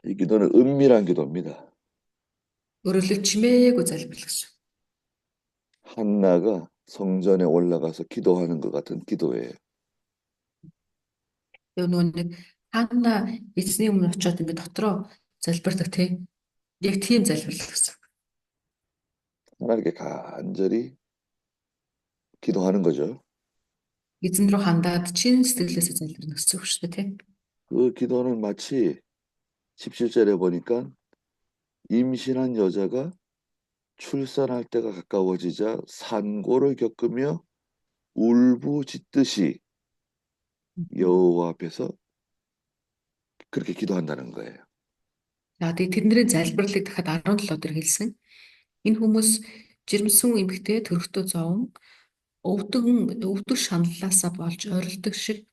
이 기도는 은밀한 기도입니다. Өөрөөр хэлбэл чимээгүй залбирлагч. 한나가 성전에 올라가서 기도하는 것 같은 기도예요. Яг нөгөө нэг хаана эзний өмнө очиод ингэ дотроо залбирдаг тийм. Яг тийм залбирлаг гэсэн. 하나님께 간절히 기도하는 거죠. Эзэн рүү хандаад чин сэтгэлээсээ залбирна гэсэн үг шүү дээ тийм. 그 기도는 마치 17절에 보니까 임신한 여자가 출산할 때가 가까워지자 산고를 겪으며 울부짖듯이 여호와 앞에서 그렇게 기도한다는 거예요. За тэгээд тэдний залбирлыг дахиад 17 дээр хэлсэн. Энэ хүмүүс жирэмсэн эмэгтэй төрөхтөө зовн өвдөг шаналлаасаа болж орилдог шиг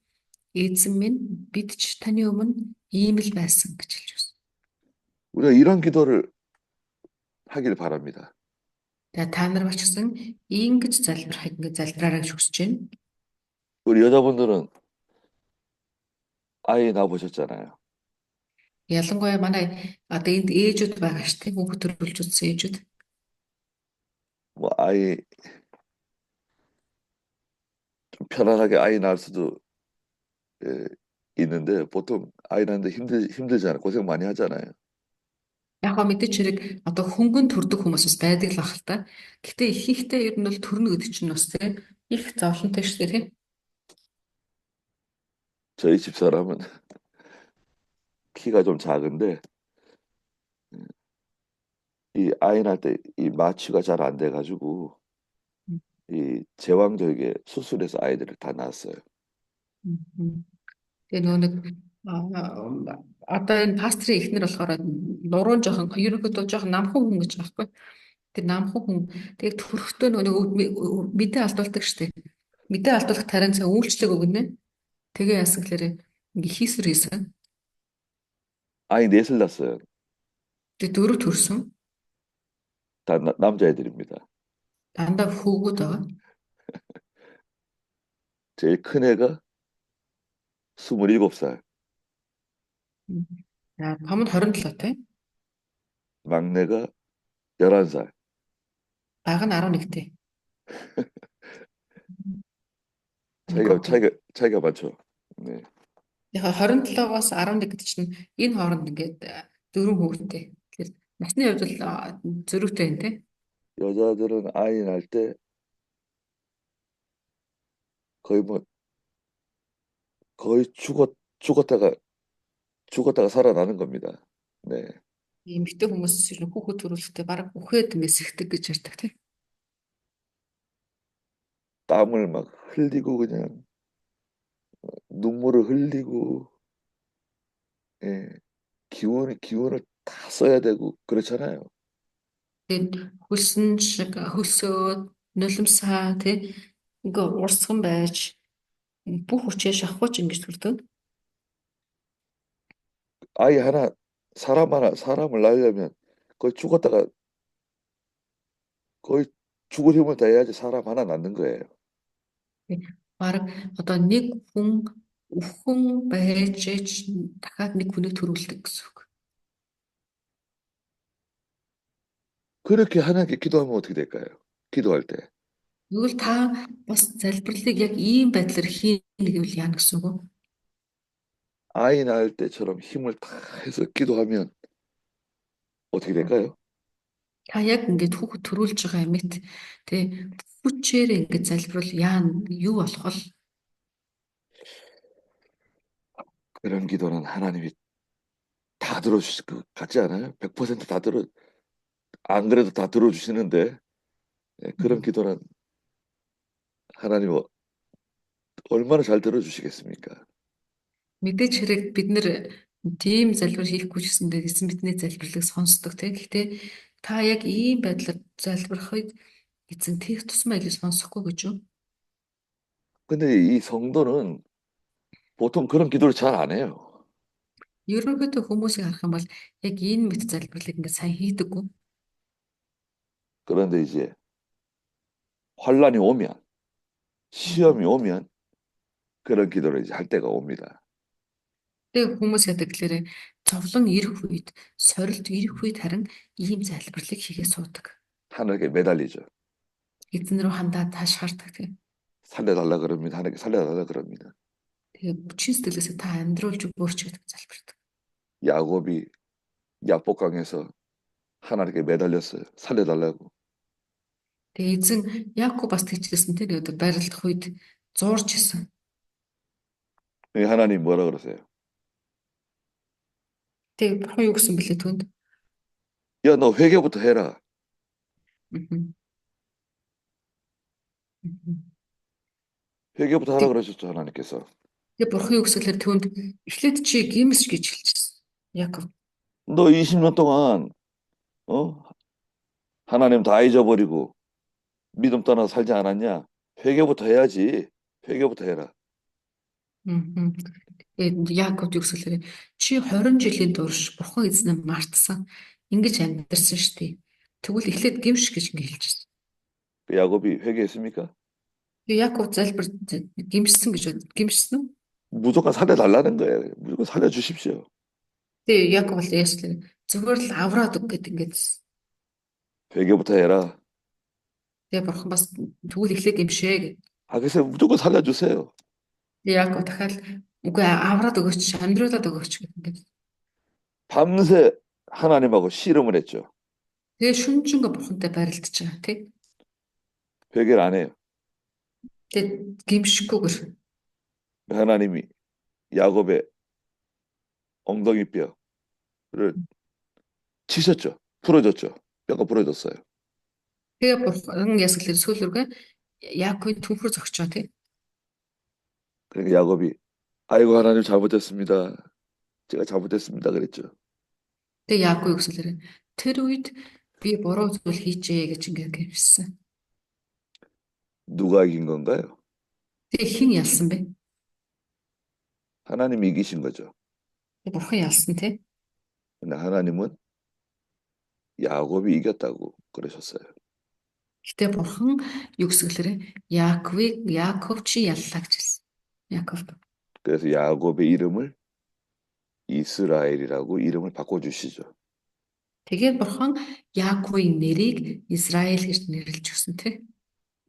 эзэн минь бид ч таны өмнө ийм л байсан гэж хэлж байна. 우리가 이런 기도를 하길 바랍니다. Тэгээд та нар ч гэсэн ингэж залбирахыг ингэ залбираарай гэж хүсэж байна. 우리 여자분들은 아이 낳아보셨잖아요. Ялангуяа манай одоо энд ээжүүд байгаа шүү дээ. Хүүхэд төрүүлж үзсэн ээжүүд. 뭐 아이 좀 편안하게 아이 낳을 수도 예, 있는데 보통 아이 낳는데 힘들잖아요. 고생 많이 하잖아요. Яг гоо мэдээч хэрэг одоо хөнгөн төрдөг хүмүүс бас байдаг л ах л та. Гэтэ ихэнхдээ ер нь бол төрнө гэдэг чинь бас тийм их зовлонтой шүү дээ тийм. 저희 집사람은 키가 좀 작은데 이 아이 낳을 때 이 마취가 잘 안 돼가지고 이 제왕절개 수술해서 아이들을 다 낳았어요. Тэгээ нөгөө нэг одоо энэ пастрын эхнэр болохоор нуруунд жоохон ерөнхийдөө жоохон намхан хүн гэж байхгүй. Тэр намхан хүн тэгээ төрөхдөө нөгөө мэдээ алдуулдаг штеп. Мэдээ алдуулах тарин цаа үйлчлэг өгнө. Тэгээ яасан гэхээр ингээ хийсвэр хийсэн. 아이 넷을 낳았어요. Тэгээ дөрөв төрсөн. 다 남자애들입니다. Дандаа хүүгүүд байгаа. 제일 큰 애가 27살, За том нь 27 тий. 막내가 11살. Бага нь 11 тий. 차이가 많죠. 네. Яг 27-оос 11 гэдэг чинь энэ хооронд ингээд дөрөв хүүхэдтэй. Тэгэхээр насны хувьд бол зөрүүтэй юм тий. 여자들은 아이 낳을 때 거의 죽었다가 살아나는 겁니다. 네. Эмэгтэй хүмүүс ер нь хүүхэд төрүүлэхдээ бараг үхээд ингээд сэгдэг гэж ярьдаг тий. 땀을 막 흘리고 그냥 눈물을 흘리고 예. 기운을 다 써야 되고 그렇잖아요. Тэгээд хөлсөн шиг хөсөөд нулимсаа тий ингээ урсган байж бүх хүчээ шахууч ингэж төрдөг. 아이 하나 사람을 낳으려면 거의 죽을 힘을 다해야지 사람 하나 낳는 거예요. Бараг одоо нэг хүн өвхөн байж дахиад нэг хүнийг төрүүлдэг гэсэн үг. 그렇게 하나님께 기도하면 어떻게 될까요? 기도할 때. Тэгвэл та бас залбирлыг яг ийм байдлаар хийнэ гэвэл яана гэсэн үг. 아이 낳을 때처럼 힘을 다 해서 기도하면 어떻게 될까요? Та яг ингээд хүүхэд төрүүлж байгаа юмэт тий хүчээр ингээд залбирал яана юу болох вэ? 그런 기도는 하나님이 다 들어주실 것 같지 않아요? 100%다 안 그래도 다 들어주시는데 그런 기도는 하나님 얼마나 잘 들어주시겠습니까? Мэдээж хэрэг бид нэр тийм залбир хийхгүй ч гэсэндээ эзэн бидний залбирлыг сонсдог тий. Гэхдээ та яг ийм байдлаар залбирахыг эзэн тэр тусмаа илүү сонсохгүй гэж юу? 근데 이 성도는 보통 그런 기도를 잘 안 해요. Ерөнхийдөө хүмүүсийг харах юм бол яг энэ мэт залбирлыг ингээд сайн хийдэггүй. 그런데 이제 환란이 오면, 시험이 오면 그런 기도를 이제 할 때가 옵니다. Тэгээ хүмүүс яадаг гэхээр зовлон ирэх үед, сорилт ирэх үед харин ийм залбирлыг хийгээ суудаг. 하나님께 매달리죠. Эзэн рүү хандаад таашхаардаг тэгээ. 살려달라 그럽니다. 하나님께 살려달라 그럽니다. Тэгээ чин сэтгэлээсээ та амьдруулж өгөөч гэдэг залбирдаг. 야곱이 야복강에서 하나님께 매달렸어요. 살려달라고. Тэгээ эзэн Яаков бас тэгчихсэн тэгээ өдөр барилдах үед зуурж исэн. 하나님 뭐라 그러세요? Тэгээ бурхан юу гэсэн бэлээ түнд? 야, 너 회개부터 해라. Мгм. Мгм. 회개부터 하라 그러셨죠, 하나님께서. Тэгээ бурхан юу гэсэлэр түнд эхлээд чи гимс гэж хэлчихсэн. Яаков. 너 20년 동안 어? 하나님 다 잊어버리고 믿음 떠나 살지 않았냐? 회개부터 해야지. 회개부터 해라. Мгм. Яаков юу гэсэлэр чи 20 жилийн турш бурхан эзнээ мартсан. Ингэж амьдэрсэн шүү дээ. Тэгвэл эхлээд гимш гэж ингэ хэлчихсэн. 그 야곱이 회개했습니까? Тэгээ Яаков залбир гимшсэн гэж гимшсэн үү? 무조건 살려달라는 거예요. 무조건 살려주십시오. Тэгээ Яаков бол яашлаа зүгээр л авраад өг гэдэг ингэж. 회개부터 해라. Тэгээ бурхан бас тэгвэл эхлээд гимшээ гэв. 아, 그래서 무조건 살려주세요. Тэгээ Яаков дахиад үгүй авраад өгөөч, амьдруулад өгөөч гэдэг. 밤새 하나님하고 씨름을 했죠. Тэгээ шүнжэнгө бурхантай барилдаж байгаа тий. 회개를 안 해요. Тэгээ гимшихгүйгээр 하나님이 야곱의 엉덩이뼈를 치셨죠. 부러졌죠. 뼈가 부러졌어요. тэгээ бурхан ясгалэр сүүлрүүгээ Яаковын түнхэр зогчоо тий. 그러니까 야곱이 아이고 하나님 잘못했습니다. 제가 잘못했습니다. 그랬죠. Тэгээ Яаков юу гэсэлэр тэр үед би буруу зүйл хийжээ гэж ингэ гимшсэн. 누가 이긴 건가요? Тэгээ хэн ялсан бэ? 하나님이 이기신 거죠. Бурхан ялсан тий. 근데 하나님은 야곱이 이겼다고 그러셨어요. Гэтэ бурхан юу гэсэлэр Яаков чи яллаа гэж хэлсэн. Яаков. 그래서 야곱의 이름을 이스라엘이라고 이름을 바꿔주시죠. Тэгээд бурхан Яаковын нэрийг Израиль гэж нэрлэж өгсөн тий.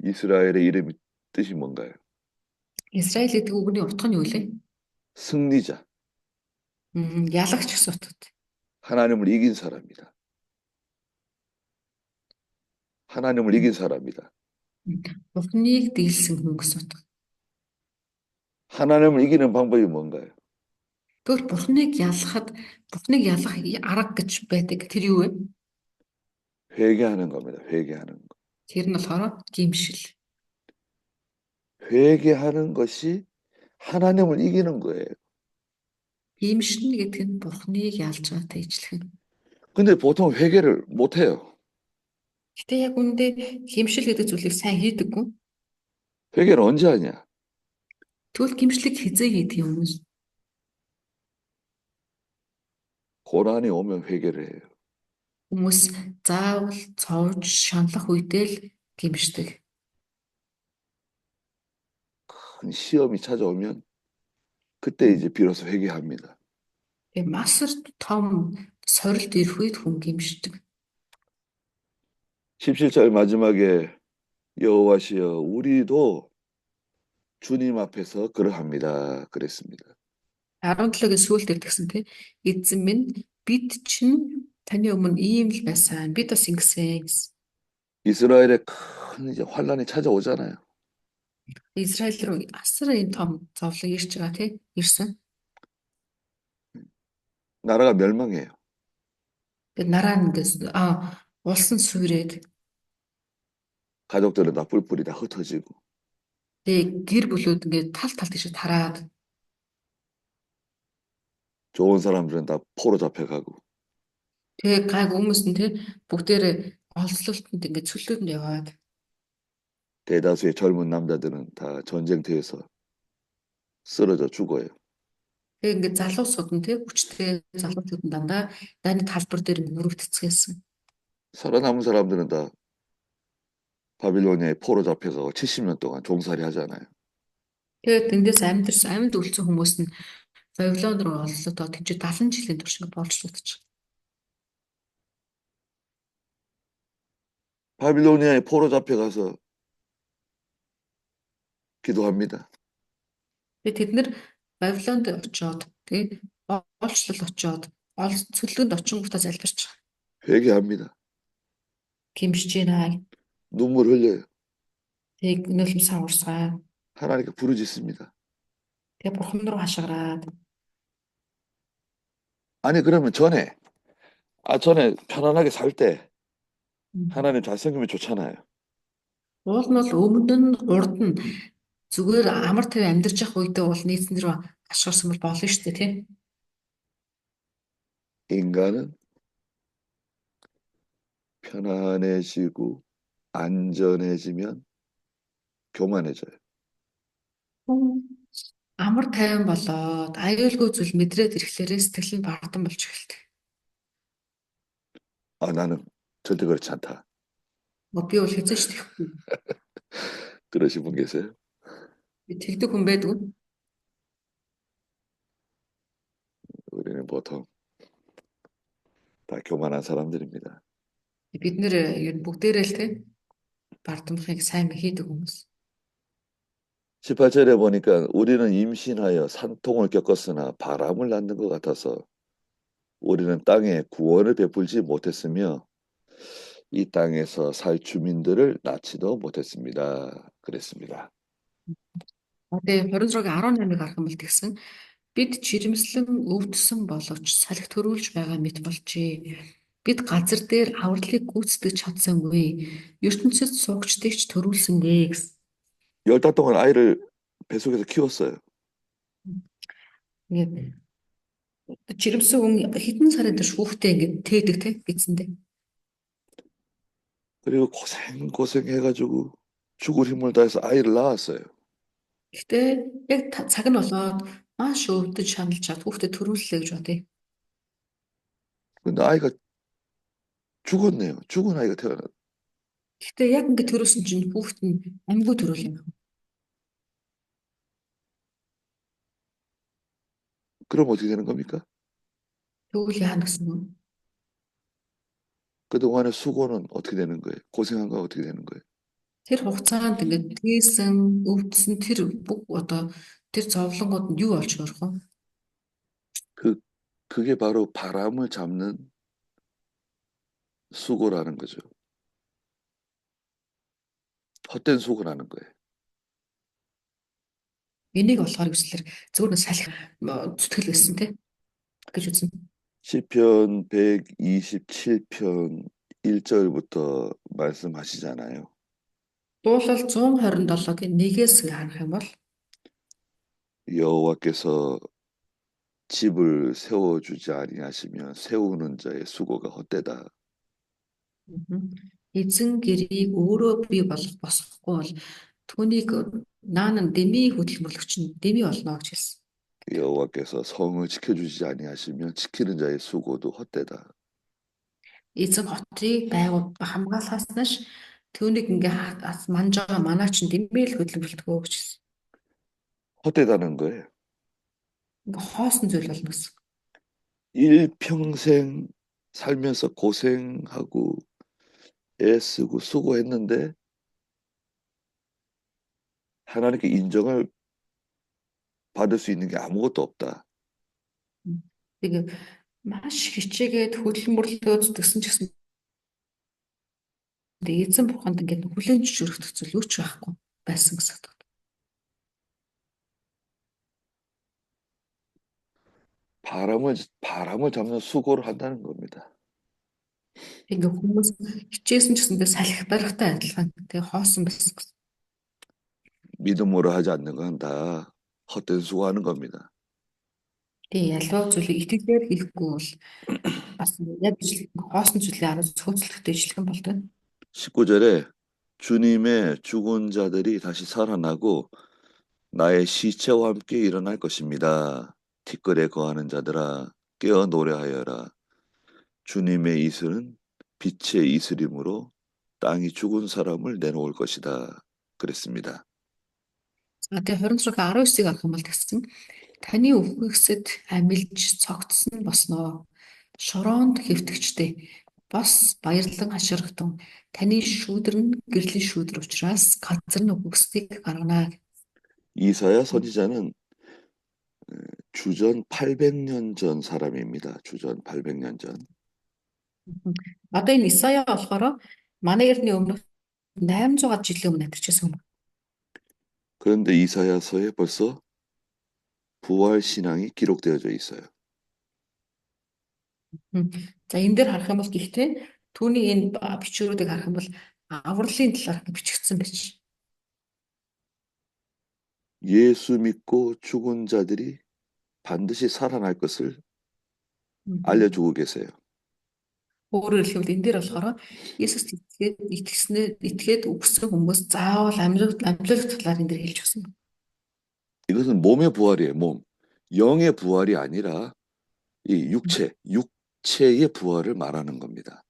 이스라엘의 이름이 뜻이 뭔가요? Израиль гэдэг үгний утга нь юу вэ? 승리자. Ялагч гэсэн утгатай. 하나님을 이긴 사람이다. 하나님을 이긴 사람이다. Бурханыг дийлсэн хүн гэсэн утга. 하나님을 이기는 방법이 뭔가요? Тэгвэл бурханыг ялах арга гэж байдаг. Тэр юу вэ? 회개하는 겁니다. 회개하는 거. Тэр нь болохоор гимшил. 회개하는 것이 하나님을 이기는 거예요. Гимшил гэдэг нь бурханыг ялж байгаатай ижилхэн. 근데 보통 회개를 못 해요. Гэтэ яг үндэ гимшил гэдэг зүйлийг сайн хийдэггүй. 회개를 언제 하냐? Тэгвэл гимшлийг хизээ хийдэг юм уу? 고난이 오면 회개를 해요. Хүмүүс заавал цовж шаналх үедээ л гимшдэг. 큰 시험이 찾아오면 그때 이제 비로소 회개합니다. Тэгээ масар том сорилт ирэх үед хүн гимшдэг. 17절 마지막에 여호와시여 우리도 주님 앞에서 그러합니다. 그랬습니다. 17-гийн сүүлд ирдгсэн тий. Эзэн минь бид чинь таны өмнө ийм л байсан. Бид бас ингэсэн гэсэн. 이스라엘에 큰 이제 환란이 찾아오잖아요. Израиль руу асар энэ том зовлон ирж байгаа тий. Ирсэн. 나라가 멸망해요. Тэгээд нараа нэгээс улсын суурээд 가족들은 다 뿔뿔이 다 흩어지고 тэгээд гэр бүлүүд ингээд тал тийш тараад 좋은 사람들은 다 포로 잡혀가고 тэгээд гайг хүмүүс нь тий бүгдээрээ олзлолтод ингээд цөлөөнд яваад 대다수의 젊은 남자들은 다 전쟁터에서 쓰러져 죽어요. тэгээд ингээд залуусууд нь тий хүчтэй залуучууд нь дандаа дайны талбар дээр мөрөгдцгээсэн. 살아남은 사람들은 다 바빌로니아에 포로 잡혀서 70년 동안 종살이 하잖아요. Тэгээд эндээс амьд үлдсэн хүмүүс нь Вавилон руу олсодоо тэнд 70 жилийн турш ингээд болж лутчих. 바빌로니아에 포로 잡혀가서 기도합니다. Тэгээд тэд нэр Вавилонд очиод тэгээд олчлол очиод цөллөнд очингуудаа залбирч байгаа. 회개합니다. Гимшиж байна. 눈물 흘려요. Тэгээд нөлмсөн урсгаа. 하나님께 부르짖습니다. Тэгээд бурхан руу хашгираад 아니 그러면 전에 편안하게 살 때 하나님 잘생기면 좋잖아요. уул нь бол өмнө нь урд нь зүгээр амар тав амьдарч явах үедээ бол нийцэн рүү хашгирсан бол болно шүү дээ, тийм. 인간은 편안해지고 안전해지면 교만해져요. Амар тайван болоод аюулгүй зүйл мэдрээд ирэхлээр сэтгэл нь бардам болж эхэлдэг. 아, 나는 절대 그렇지 않다. Би бол хэзээ ч тэхгүй. 그러신 분 계세요? Би тэгдэг хүн байдгүй. 우리는 보통 다 교만한 사람들입니다. Бид нэр ер нь бүгдээрээ л тийм бардамхыг сайн хийдэг хүмүүс. 18절에 보니까 우리는 임신하여 산통을 겪었으나 바람을 낳는 것 같아서 우리는 땅에 구원을 베풀지 못했으며 이 땅에서 살 주민들을 낳지도 못했습니다. 그랬습니다. Тэгээ 26-гийн 18-ыг харах юм бол тэгсэн бид жирэмслэн өвдсөн боловч салхи төрүүлж байгаа мэт болжээ. Бид газар дээр авралыг гүйцэтгэж чадсангүй. ертөнцид суугчдыг ч төрүүлсэнгээ гэсэн. 10달 동안 아이를 뱃속에서 키웠어요. Ингээд жирэмсэн хүн хэдэн сарын турш хүүхдээ ингээд тээдэг те эцэндээ. 그리고 고생 해가지고 죽을 힘을 다해서 아이를 낳았어요. Гэтэ яг цаг нь болоод маш өвдөж шаналж чад хүүхдээ төрүүллээ гэж бодъё. 근데 아이가 죽었네요. 죽은 아이가 태어나. Гэтэ яг ингээд төрүүлсэн чинь хүүхэд нь амьгүй төрүүл юм. 그럼 어떻게 되는 겁니까? Тэгвэл яана гэсэн нь. 그동안의 수고는 어떻게 되는 거예요? 고생한 거 어떻게 되는 거예요? Тэр хугацаанд ингээд тгээсэн, өвдсөн тэр бүх одоо тэр зовлонгууд нь юу болж өрөх вэ? 그게 바로 바람을 잡는 수고라는 거죠. 헛된 수고라는 거예요. Энийг болохоор гэвчлэр зөвхөн салхи зүтгэл байсан те гэж үзсэн. 시편 127편 1절부터 말씀하시잖아요. Дуулал 127-гийн 1-ээс харах юм бол 여호와께서 집을 세워주지 아니하시면 세우는 자의 수고가 헛되다. эзэн гэрийг өөрөө бий болгох босхгүй бол түүнийг наан дэми хөдөлмөрлөгч нь дэми болно гэж хэлсэн. 여호와께서 성을 지켜주지 아니하시면 지키는 자의 수고도 헛되다. Эзэн хотыг хамгаалахаас нааш түүнийг ингээ манж байгаа манаа чинь дэми л хөдөлмөрлөдгөө гэж хэлсэн. 헛되다는 거예요. Ингээ хоосон зүйл болно гэсэн. 일평생 살면서 고생하고 애쓰고 수고했는데 하나님께 인정을 받을 수 있는 게 아무것도 없다. Тэгээ маш хичээгээд хөдөлмөрлөдөө зүтгэсэн ч гэсэн эзэн бурханд ингээ хүлэн зөвшөөрөх зүйл юу ч байхгүй байсан гэсэн. 바람을 잡는 수고를 한다는 겁니다. Ингээ хүмүүс хичээсэн ч гэсэндээ салхи барихтай адилхан тэгээ хоосон байсан гэсэн. 믿음으로 하지 않는 건 다 헛된 수고하는 겁니다. Тэгээ ялгаа зүйлийг итгэлээр хийхгүй бол бас яг хоосон зүйлээ араас цөөцлөхтэй ижилхэн болдог. 19절에 주님의 죽은 자들이 다시 살아나고 나의 시체와 함께 일어날 것입니다. 티끌에 거하는 자들아 깨어 노래하여라. 주님의 이슬은 빛의 이슬이므로 땅이 죽은 사람을 내놓을 것이다. 그랬습니다. За тэгээ 26-гийн 19-ыг авах юм бол тэгсэн. Таны үхэгсэд амилж цогцсон босноо. Шороонд хэвтэгчтэй бос баярлан хаширхтун. Таны шүүдэр нь гэрлийн шүүдэр учраас газар нь үхэгсдийг гаргана. 이사야 선지자는 주전 800년 전 사람입니다. 주전 800년 전. Одоо энэ Исая болохоор манай эртний өмнөх 800 жилийн өмнө амьдарчсэн хүн. 그런데 이사야서에 벌써 부활 신앙이 기록되어져 있어요. За энэ дээр харах юм бол гэхдээ түүний энэ бичвэрүүдийг харах юм бол авралын талаар бичигдсэн байж. 예수 믿고 죽은 자들이 반드시 살아날 것을 알려주고 계세요. Өөрөөр хэлбэл энэ дээр болохоор Иесуст итгээд үгсэн хүмүүс заавал амьдрах талаар энэ дээр хэлж өгсөн. 이것은 몸의 부활이에요. 몸. 영의 부활이 아니라 이 육체의 부활을 말하는 겁니다.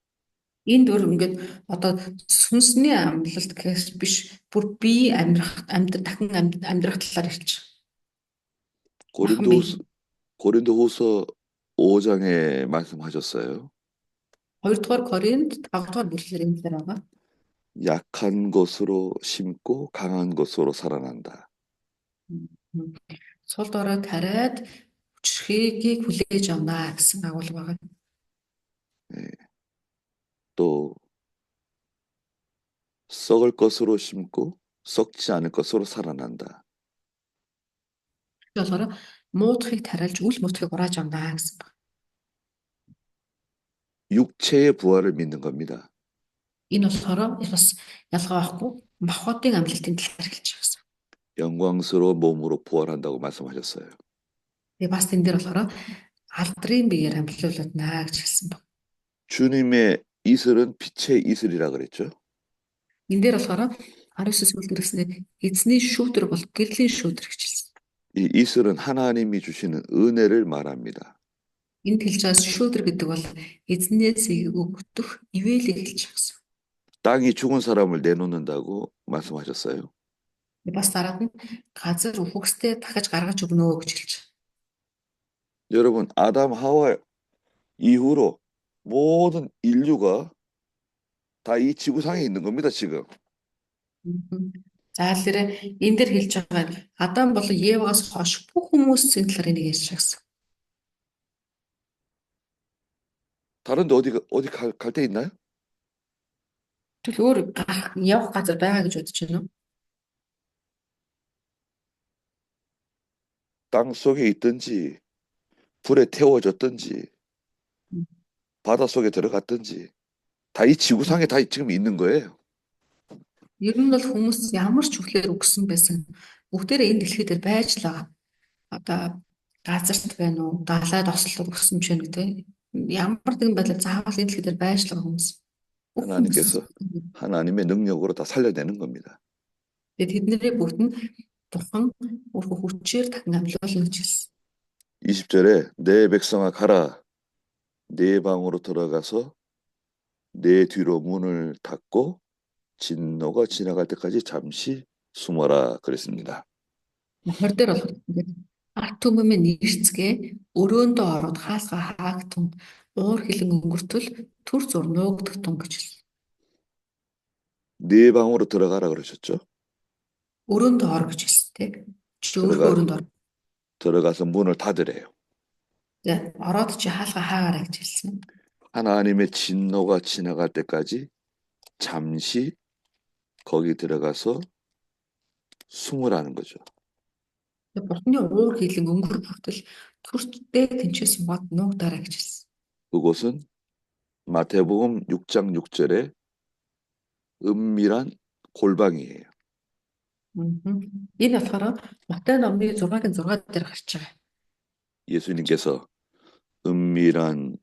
Энд дөр ингээд одоо сүнсний амьдлалт гэхээс биш бүр бие дахин амьдрах талаар хэлж байгаа. 고린도후서 5장에 말씀하셨어요. 2-р Коринт 5-р бүлгээр энэ дээр байгаа. 약한 것으로 심고 강한 것으로 살아난다. Сул дорой тариад хүчрхийгийг хүлээж авнаа гэсэн агуулга байгаа. 또 썩을 것으로 심고 썩지 않을 것으로 살아난다. Тэгэхээр муудахыг тариалж үл муудахыг урааж авнаа гэсэн байна. 육체의 부활을 믿는 겁니다. Энэ болохоор бас ялгаа байхгүй махбодын амлалтын талаар хэлж байгаа. 영광스러운 몸으로 부활한다고 말씀하셨어요. Тэгээ бас энэ дээр болохоор алдрын биеэр амлуулна гэж хэлсэн байна. 주님의 이슬은 빛의 이슬이라 그랬죠. Энэ дээр болохоор 19 сүлдэрсээ эзний шүүдэр бол гэрлийн шүүдэр гэж хэлсэн. 이 이슬은 하나님이 주시는 은혜를 말합니다. Энд хэлж байгаа шүүдэр гэдэг бол эзнээс өгдөх ивэлийг хэлж байгаа. 땅이 죽은 사람을 내놓는다고 말씀하셨어요. Бас дараад нь газар үхэгсдээ дахиж гаргаж өгнө гэж хэлж байна. 여러분, 아담 하와 이후로 모든 인류가 다 이 지구상에 있는 겁니다, 지금. За тэгэхээр энэ дээр хэлж байгаа нь Адам болон Еваас хойш бүх хүмүүсийн талаар энийг ярьж байгаа. 다른데 어디 갈 데 있나요? Тэгэл өөр явах газар байгаа гэж бодож байна уу? 땅 속에 있든지 불에 태워졌든지 바다 속에 들어갔든지 다 이 지구상에 다 지금 있는 거예요. Ер нь бол хүмүүс ямар ч үхлээр үгсэн байсан. Бүгдээрээ энэ дэлхий дээр байж л байгаа. Одоо газарт байна уу, далайд ослог өгсөн ч гэдэг. Ямар нэгэн байдлаар заавал энэ дэлхий дээр байж л байгаа хүмүүс. 하나님께서 하나님의 능력으로 다 살려내는 겁니다. Тэгээд тэдний бүгд нь Бурхан өөрхөн хүчээр дахин амьлуулна гэж хэлсэн. 20절에 내 백성아 가라 내 방으로 들어가서 내 뒤로 문을 닫고 진노가 지나갈 때까지 잠시 숨어라 그랬습니다. 20 дээр бол ингээд арт түмэн нэрцгээ өрөөндөө ороод хаалга хаагтун уур хилэн өнгөртөл төр зур нуугдахтун гэж хэлсэн. 네 방으로 들어가라 그러셨죠? Өрөөндөө ор гэж хэлсэн тийм. Чи өөрөө өрөөнд ор. 들어가서 문을 닫으래요. За ороод чи хаалга хаагаарай гэж хэлсэн. 하나님의 진노가 지나갈 때까지 잠시 거기 들어가서 숨으라는 거죠. Бурхны уур хилэн өнгөр бүртэл төртдөө тэнчээс мод нуугдаарай гэж хэлсэн. 그곳은 마태복음 6장 6절에 은밀한 골방이에요. Энэ болохоор Матай номны 6-гийн 6 дээр гарч байгаа. 예수님께서 은밀한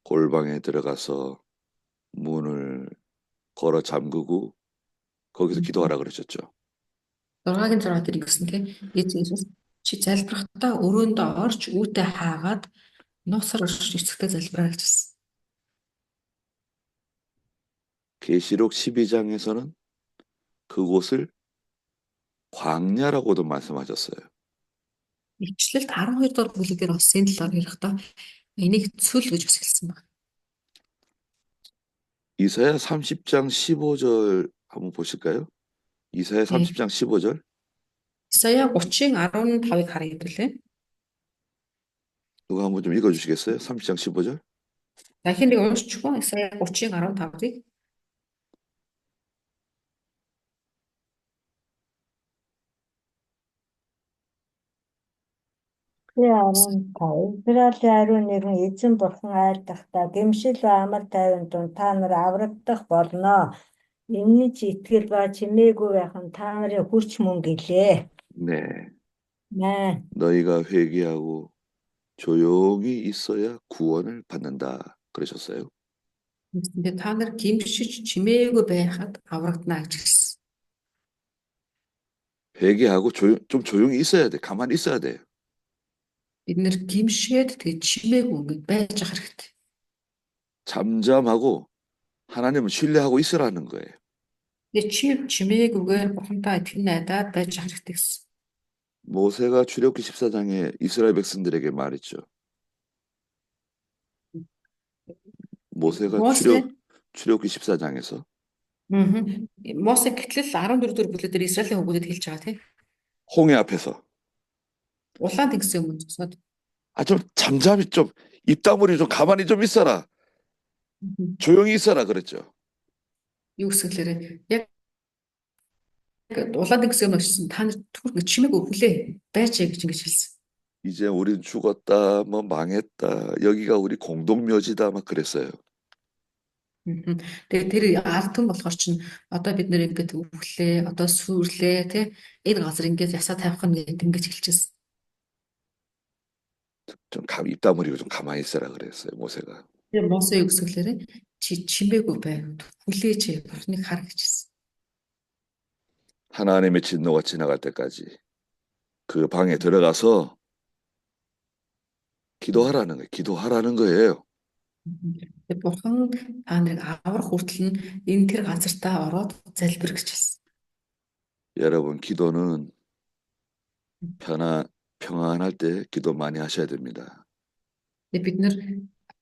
골방에 들어가서 문을 걸어 잠그고 거기서 기도하라 그러셨죠. 6-гийн 6 дээр ингэсэн тийм. Иесус чи залбирахдаа өрөөндөө орж үүтэ хаагаад нуусар орж эцэгтэй залбираа гэж хэлсэн. 계시록 12장에서는 그곳을 광야라고도 말씀하셨어요. Ичлэлт 12 дугаар бүлгээр бас энэ талаар ярихдаа энийг цөл гэж бас хэлсэн байна. 이사야 30장 15절 한번 보실까요? 이사야 네. 30장 15절. Исая 30-ын 15-ыг харъя хэвлээ. 누가 한번 좀 읽어주시겠어요? 30장 15절. Дахин нэг уншчихгүй Исая 30-ын 15-ыг. Тэгээ 15. Израилийн ариун нэгэн эзэн бурхан айлдахдаа гэмшил ба амар тайван дунд та нар аврагдах болно. Энэ ч итгэл ба чимээгүй байх нь та нарын хүч мөн гэлээ. 네. Наа. 너희가 회개하고 조용히 있어야 구원을 받는다. 그러셨어요. Тэгээд та нар гимшиж чимээгүй байхад аврагдана гэж хэлсэн. 회개하고 좀 조용히 있어야 돼. 가만히 있어야 돼. Бид нэр гимшээд тэгээд чимээгүй ингэж байж ах хэрэгтэй. 잠잠하고 하나님을 신뢰하고 있으라는 거예요. Тэгээд чи чимээгүйгээр бурхантай итгэн найдаад байж ах хэрэгтэй гэсэн. 모세가 출애굽기 14장에 이스라엘 백성들에게 말했죠. 모세가 Мосе 출애굽기 14장에서 Мосе гэтэл 14 дугаар бүлгээр Израилийн хүүгүүдэд хэлж байгаа тийм. 홍해 앞에서 Улаан тэнгисийн өмнө зогсоод 좀 잠잠히 좀 입 다물이 좀 가만히 좀 있어라. 조용히 있어라 그랬죠. юу гэсгэлээрээ яг улаан тэнгисийн өмнө очсон та нар түр чимээгүй хүлээ байж гэж ингэж хэлсэн. 이제 우린 죽었다, 뭐 망했다, 여기가 우리 공동묘지다 막 그랬어요. Тэгээд тэр алтан болохоор чинь одоо бид нэр ингээд өвлээ, одоо сүрлээ тий энэ газар ингээд ясаа тавих нь гэдэг ингэж хэлчихсэн. 입 다물이고 좀 가만히 있어라 그랬어요, 모세가. Тэр Мосе юу гэсгэлээрээ чи чимээгүй бай, хүлээж бурхныг хар гэж хэлсэн. 하나님의 진노가 지나갈 때까지 그 방에 들어가서 기도하라는 거예요. Тэгээд бурхан та нарыг аврах хүртэл нь энэ тэр газартаа ороод залбир гэж хэлсэн. 여러분, 기도는 평안할 때 기도 많이 하셔야 됩니다. Тэгээд бид нэр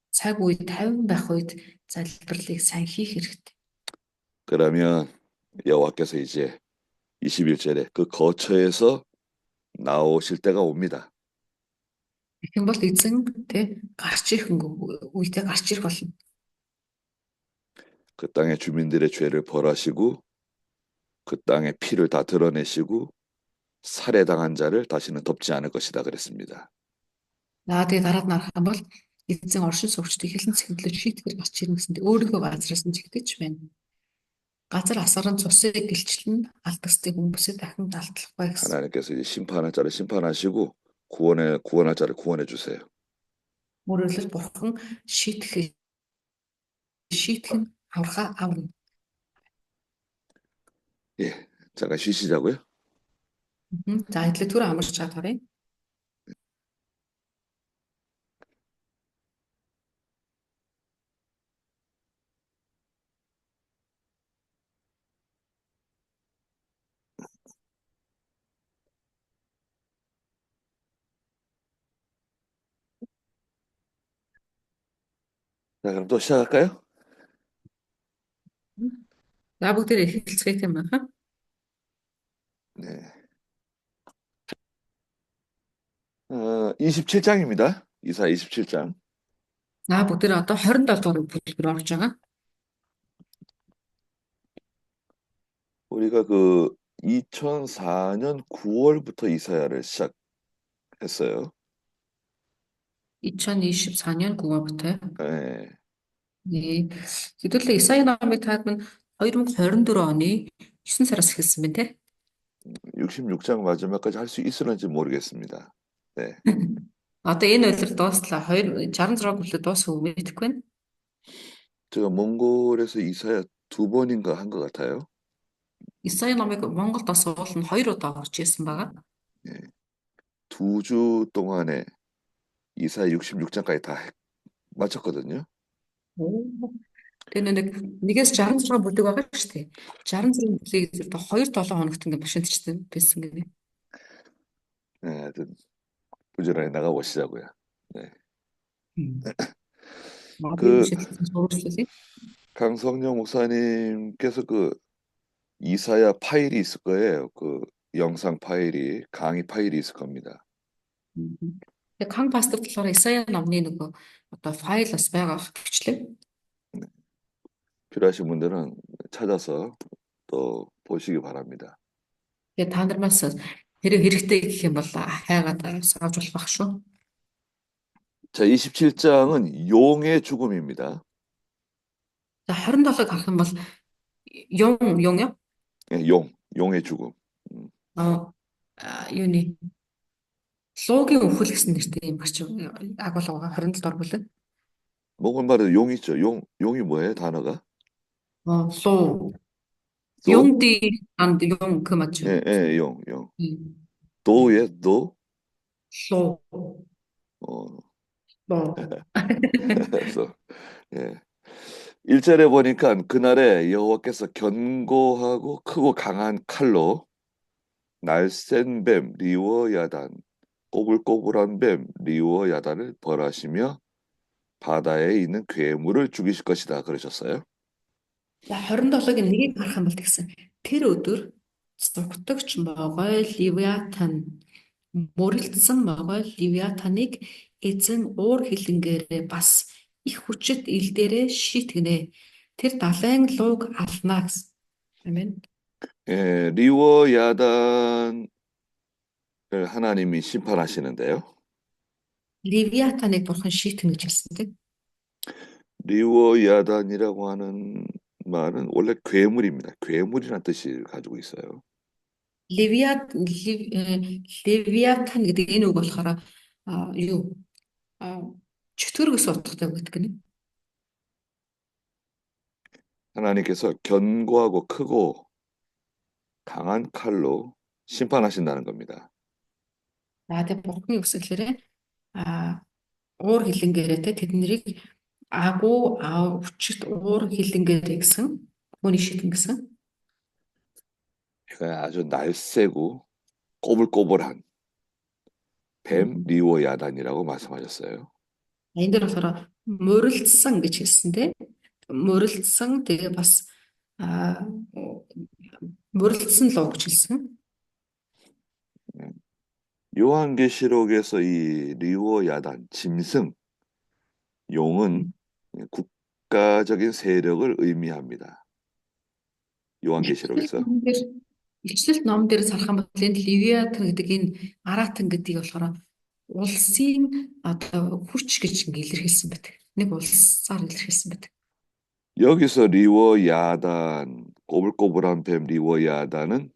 цаг үе тайван байх үед залбирлыг сайн хийх хэрэгтэй. 그러면 여호와께서 이제 21절에 그 거처에서 나오실 때가 옵니다. Тэгэх юм бол эзэн тий гарч ирэх үедээ гарч ирэх болно. 그 땅의 주민들의 죄를 벌하시고 그 땅의 피를 다 드러내시고 살해당한 자를 다시는 덮지 않을 것이다 그랬습니다. Тэгээд дараад нарах юм бол эзэн оршин суугчдыг хэлэн цэвэрлэж шийтгэр гарч ирнэ гэсэндээ өөрийнхөө газраас нь чигдэж байна. Газар асаран цусыг гэлчлэн алдагдсан хүмүүсээ дахин далдлахгүй гэсэн. 하나님께서 이제 심판할 자를 심판하시고 구원할 자를 구원해 주세요. Өөрөөр бурхан шийтгэх нь аврахаа авна. 예, 잠깐 쉬시자고요. За хэдлээ түр амарч чадварыг. 자, 그럼 또 시작할까요? За бүгдээ эхэлцгээе юм байна. 네. 27장입니다. 이사 27장. За бүгдээ одоо 27 дугаар бүлгээр орж байгаа. 우리가 그 2004년 9월부터 이사야를 시작했어요. 2024년 9월부터. 네. 네. хэдүүлээ Исая намыг таагна 2024 оны 9 сараас эхэлсэн байна те. 66장 마지막까지 할 수 있을는지 모르겠습니다. 네. Одоо энэ үйлрэл дууслаа 66 бүлэг дуусах уу мэдэхгүй байна. 제가 몽골에서 이사야 2번인가 한 것 같아요. Исая намыг Монголд бас уул нь 2 удаа орж ирсэн байгаа. 2주 동안에 이사야 66장까지 다 마쳤거든요. Тэгээ нэгээс 66 бүлэг байгаа шүү дээ. 66 бүлгийг одоо 2-7 хоногт ингээд машинтчсан байсан гэнэ. 네, 하여튼 부지런히 나가보시자고요. 네. Модын 그 шийдэлсэн сурвалжлал юм. 강성령 목사님께서 그 이사야 파일이 있을 거예요. 그 영상 파일이, 강의 파일이 있을 겁니다. Тэгээ Кан пастор болохоор Исая номны нөгөө одоо файл бас байгаа хвчлээ. 필요하신 분들은 찾아서 또 보시기 바랍니다. Тэгээ та нараас тэр хэрэгтэй гэх юм бол хайгаад авч болох байх шүү. 자, 27장은 용의 죽음입니다. За 27-ыг харах юм бол юм юм. 예, 용의 죽음. Юуны луугийн өвхөл гэсэн нэртэй юм гарч агуулга 27 дор бүлэг. 뭐그 말은 용 있죠. 용이 뭐예요, 단어가? Луу. 도? 용디 анд 용 그 맞죠? 예, 용. 도예, 도. луу. 어, луу. 그래서 예. 1절에 보니까 그날에 여호와께서 견고하고 크고 강한 칼로 날쌘 뱀 리워야단, 꼬불꼬불한 뱀 리워야단을 벌하시며 바다에 있는 괴물을 죽이실 것이다 그러셨어요. За 27-гийн нэгийг харах юм бол тэгсэн. Тэр өдөр зугтагч могой Ливиатан мөрөлдсөн могой Ливиатаныг эзэн уур хилэнгээрээ бас их хүчит ил дээрээ шийтгэнэ. Тэр далайн лууг алнаа гэсэн. Амен. 예, 리워야단을 하나님이 심판하시는데요. Ливиатаныг бурхан шийтгэнэ гэж хэлсэн. 리워야단이라고 하는 말은 원래 괴물입니다. 괴물이라는 뜻을 가지고 있어요. Ливиатан гэдэг энэ үг болохоор юу чөтгөргөс утгатай үг гэдэг нь. 하나님께서 견고하고 크고 강한 칼로 심판하신다는 겁니다. За тэгээ бурхны үсгэлээрээ уур хилэнгээрээ тэднийг агуу хүчит уур хилэнгээрээ гэсэн хүний шийдэн гэсэн. 그러니까 아주 날쌔고 꼬불꼬불한 뱀 리워야단이라고 말씀하셨어요. Энэ дээр болохоор мөрөлдсөн гэж хэлсэн тийм. Мөрөлдсөн тэгээ бас мөрөлдсөн луу гэж хэлсэн. 요한계시록에서 이 리워야단, 짐승, 용은 국가적인 세력을 의미합니다. 요한계시록에서. Илчлэлт ном дээр зарах юм бол энэ Ливиатан гэдэг энэ Аратан гэдгийг болохоор улсын одоо хүч гэж илэрхийлсэн байдаг. Нэг улсаар илэрхийлсэн байдаг. 여기서 리워야단, 꼬불꼬불한 뱀 리워야단은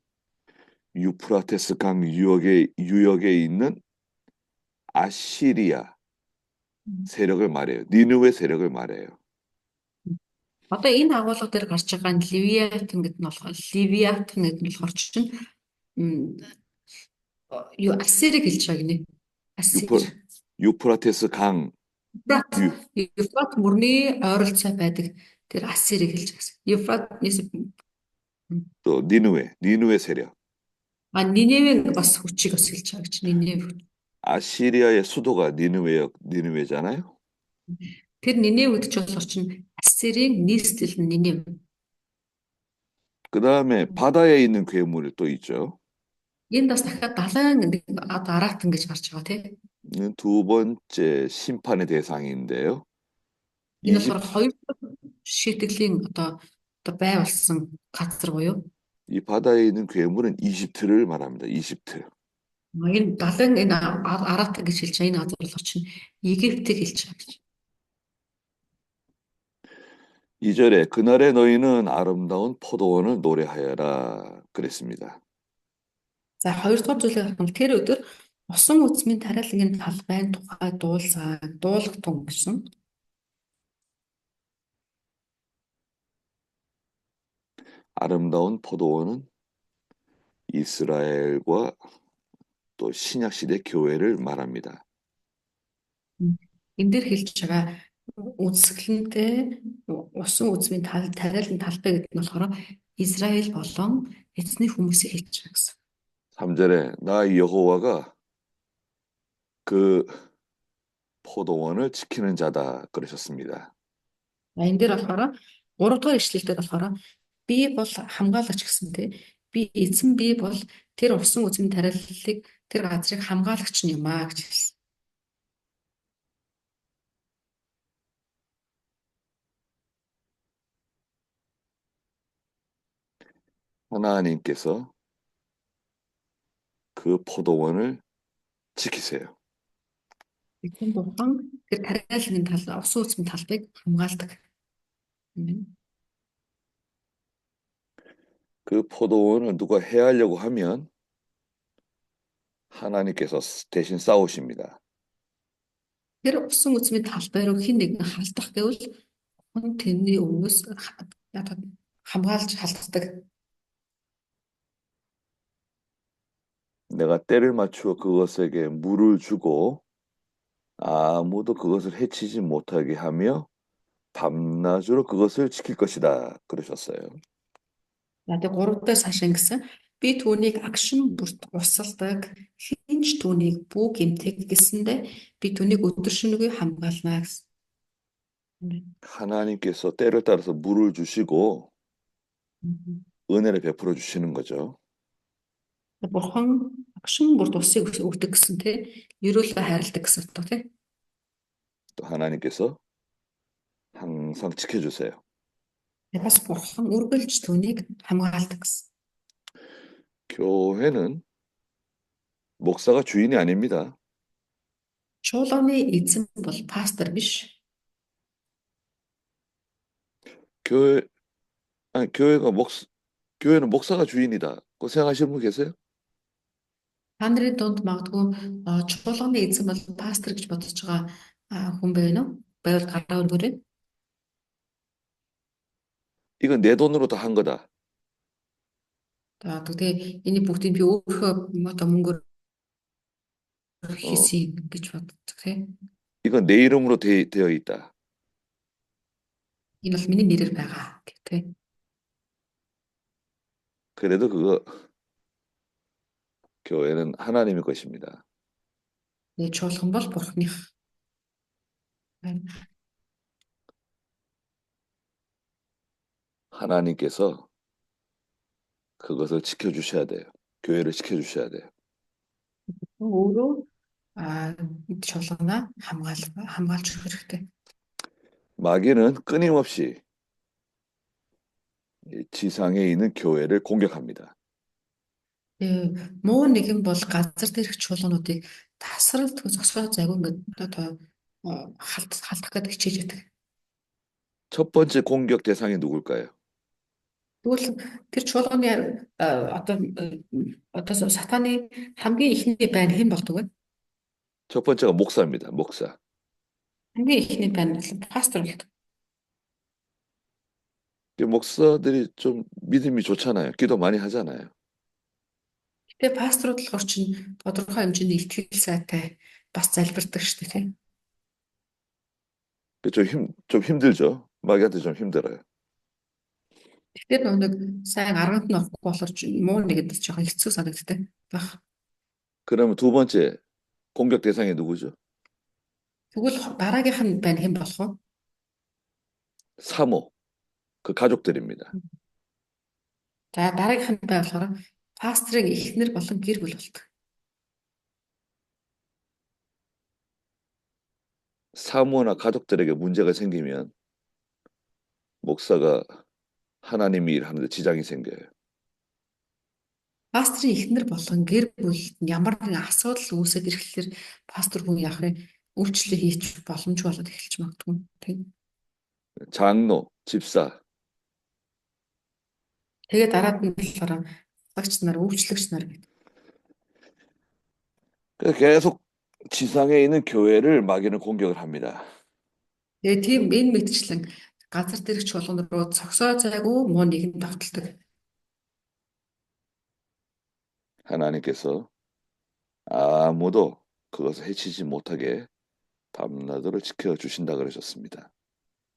유프라테스 강 유역에 있는 아시리아 세력을 말해요. 니느웨 세력을 말해요. Одоо энэ агуулга дээр гарч байгаа нь Ливиатан гэдэг нь болохоор Ливиатан гэдэг нь болохоор чинь юу Ассирыг хэлж байгаа гинэ. Ассир. 유프라테스 강. Юфрат мөрний ойролцоо байдаг тэр Ассирыг хэлж байгаа. Юфратнээс 또 니느웨 세력. Ниневийн бас хүчийг бас хэлж байгаа гэж Нинев. 아시리아의 수도가 니느웨잖아요. Тэр Нинев гэдэг чинь болохоор чинь Ассирийн нийслэл нь Нинев. 그다음에 바다에 있는 괴물이 또 있죠. Энэ бас дахиад далайн Аратан гэж гарч байгаа тийм. 두 번째 심판의 대상인데요. Энэ болохоор хоёр шийтгэлийн одоо байвалсан газар буюу 이 바다에 있는 괴물은 이집트를 말합니다. 이집트. энэ далайн энэ Аратан гэж хэлж байгаа энэ газар болохоор чинь Египтийг хэлж байгаа гэж. 2절에 그날에 너희는 아름다운 포도원을 노래하여라 그랬습니다. За хоёрдугаар зүйлийг харах нь тэр өдөр усан үзмийн тариалангийн талбайн тухай дуулахтун гэсэн. 아름다운 포도원은 이스라엘과 또 신약 시대 교회를 말합니다. Энэ дээр хэлж байгаа үзэсгэлэнтэй усан үзмийн тариалан талбай гэдэг нь болохоор Израиль болон эзний хүмүүсийг хэлж байгаа гэсэн. 3절에 나 여호와가 그 포도원을 지키는 자다 그러셨습니다. Энэ дээр болохоор 3 дугаар ишлэлдэр болохоор би бол хамгаалагч гэсэнтэй. Би эзэн би бол тэр усан үзмийн тариаллыг тэр газрыг хамгаалагч нь юм аа гэж хэлсэн. 하나님께서 그 포도원을 지키세요. Эзэн бурхан тэр тариаллын усан үзмийн талбайг хамгаалдаг. 그 포도원을 누가 해하려고 하면 하나님께서 대신 싸우십니다. Тэр усан үзмийн талбай руу хэн нэгэн халдах гэвэл хүн тэрний өмнөөс хамгаалж халддаг. 내가 때를 맞추어 그것에게 물을 주고 아무도 그것을 해치지 못하게 하며 밤낮으로 그것을 지킬 것이다 그러셨어요. Надад 3 дахь цааш ингэсэн. Би түүнийг агшин бүрт усалдаг. Хинч түүнийг бүү гэмтэг гэсэндэ би түүнийг өдөр шөнөгүй хамгаална гэсэн. 하나님께서 때를 따라서 물을 주시고 은혜를 베풀어 주시는 거죠. Бурхан агшин бүрт усыг өгдөг гэсэн те. Ерөөлөө хайрладаг гэсэн утга те. 또 하나님께서 항상 지켜주세요. Бас бурхан үргэлж түүнийг хамгаалдаг гэсэн. 교회는 목사가 주인이 아닙니다. Чуулганы эзэн бол пастор биш. 교회는 목사가 주인이다. 그거 생각하시는 분 계세요? Та нарын дунд магадгүй чуулганы эзэн бол пастор гэж бодож байгаа хүн байна уу? Байвал гараа өргөөрэй. 이건 내 돈으로 다 한 거다. Тэгээ энэ бүгдийг би өөрөө мөнгөөр хийсэн гэж боддог тийм. 이건 내 이름으로 되어 있다. Энэ бол миний нэрээр байгаа гэх тийм. 그래도 그거 교회는 하나님의 것입니다. 내 чуулган бол бурхных. 하나님께서 그것을 지켜주셔야 돼요. 교회를 지켜주셔야 돼요. өөрөө чуулганаа хамгаалж өгөх хэрэгтэй. 마귀는 끊임없이 지상에 있는 교회를 공격합니다. Муу нэгэн бол газар дээрх чуулгануудыг тасралт зогсоо зайгүй ингээд халдах гэдэг хичээж байдаг. 첫 번째 공격 대상이 누굴까요? Тэгвэл тэр чуулганы одоо сатаны хамгийн ихний байна хэн болдог вэ? 첫 번째가 목사입니다. 목사. хамгийн ихний байна бол пастор болдог. 목사들이 좀 믿음이 좋잖아요. 기도 많이 하잖아요. Тэгээ пасторууд болохоор чинь тодорхой хэмжээний итгэл сайтай бас залбирдаг шүү дээ. 좀 힘들죠. 마귀한테 좀 힘들어요. Тэгэхээр нэг сайн арганд нь орохгүй болохоор муу нэгэд жоохон хэцүү санагддаг байх. 그러면 두 번째 공격 대상이 누구죠? Тэгвэл дараагийнх нь байна хэн болох вэ? 사모. 그 가족들입니다. За дараагийнх нь байна болохоор пастрын эхнэр болон гэр бүл болдог. 사모나 가족들에게 문제가 생기면 목사가 하나님이 일하는데 지장이 생겨요. Пастрын эхнэр болон гэр бүлд ямар нэгэн асуудал үүсээд ирэхлээр пастор хүн яг нь үйлчлэл хийх боломж болоод эхэлж магадгүй тийм. 장로, 집사. Тэгээ дараад нь болохоор багч нар, үйлчлэгч нар гэдэг. 계속 지상에 있는 교회를 마귀는 공격을 합니다. Тэгээ тийм энэ мэдчлэн газар дээрх чуулган руу цогсоо зайгүй муу нэгэн тогтолдог. 하나님께서 아무도 그것을 해치지 못하게 밤낮으로 지켜주신다 그러셨습니다.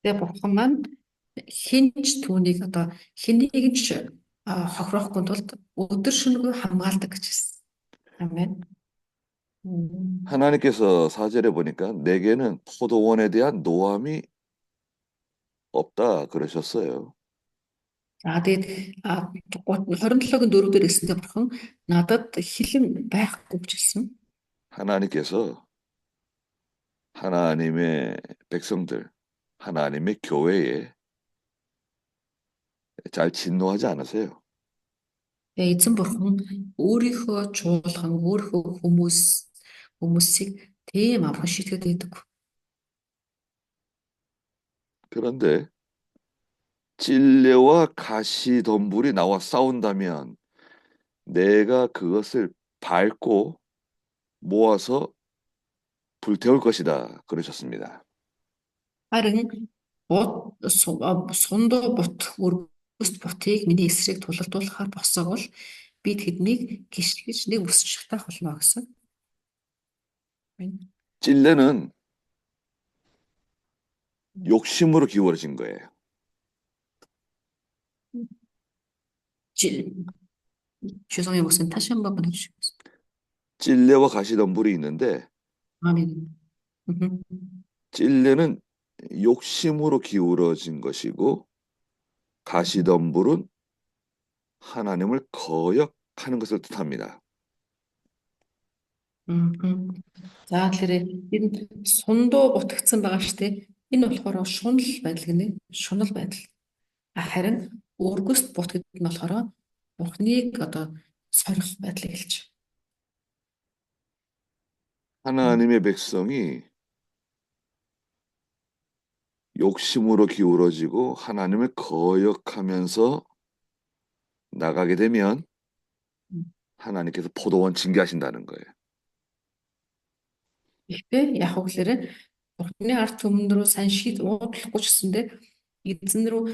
Тэгээ бурхан маань хинч түүнийг одоо хэнийг ч хохироохгүй тулд өдөр шөнөгүй хамгаалдаг гэж хэлсэн. Амен. 하나님께서 4절에 보니까 내게는 포도원에 대한 노함이 없다 그러셨어요. Тэгээд 27-гийн 4-ээр хэлсэндээ бурхан надад хилэн байхгүй гэж хэлсэн. 하나님께서 하나님의 백성들, 하나님의 교회에 잘 진노하지 않으세요. Тэгээд эзэн бурхан өөрийнхөө чуулган, өөрийнхөө хүмүүсийг тийм амхан шийтгэд байдаг. 그런데 찔레와 가시덤불이 나와 싸운다면 내가 그것을 밟고 모아서 불태울 것이다 그러셨습니다. Харин сундуу бут өргөст бутыг миний эсрэг тулалдуулахаар босоог бол би тэднийг гიშгэж нэг үсч шатаах болно гэсэн. 찔레는 욕심으로 기울어진 거예요. 죄송해요, 목사님. 다시 한 번만 해주시겠어요? 찔레와 가시덤불이 있는데 아멘. 찔레는 욕심으로 기울어진 것이고 가시덤불은 하나님을 거역하는 것을 뜻합니다. За тэгэхээр энэ сундуу бутгдсан байгаа шүү дээ. Энэ болохоор шунал байдал гинэ. Шунал байдал. Харин өргөст бутгд нь болохоор Бурхныг одоо сорих байдлыг хэлж. 하나님의 백성이 욕심으로 기울어지고 하나님을 거역하면서 나가게 되면 하나님께서 포도원 징계하신다는 거예요. Гэхдээ яг үгээр Бурхны ард түмэн рүү сайн шийд уудлахгүй ч гэсэндээ эзэн рүү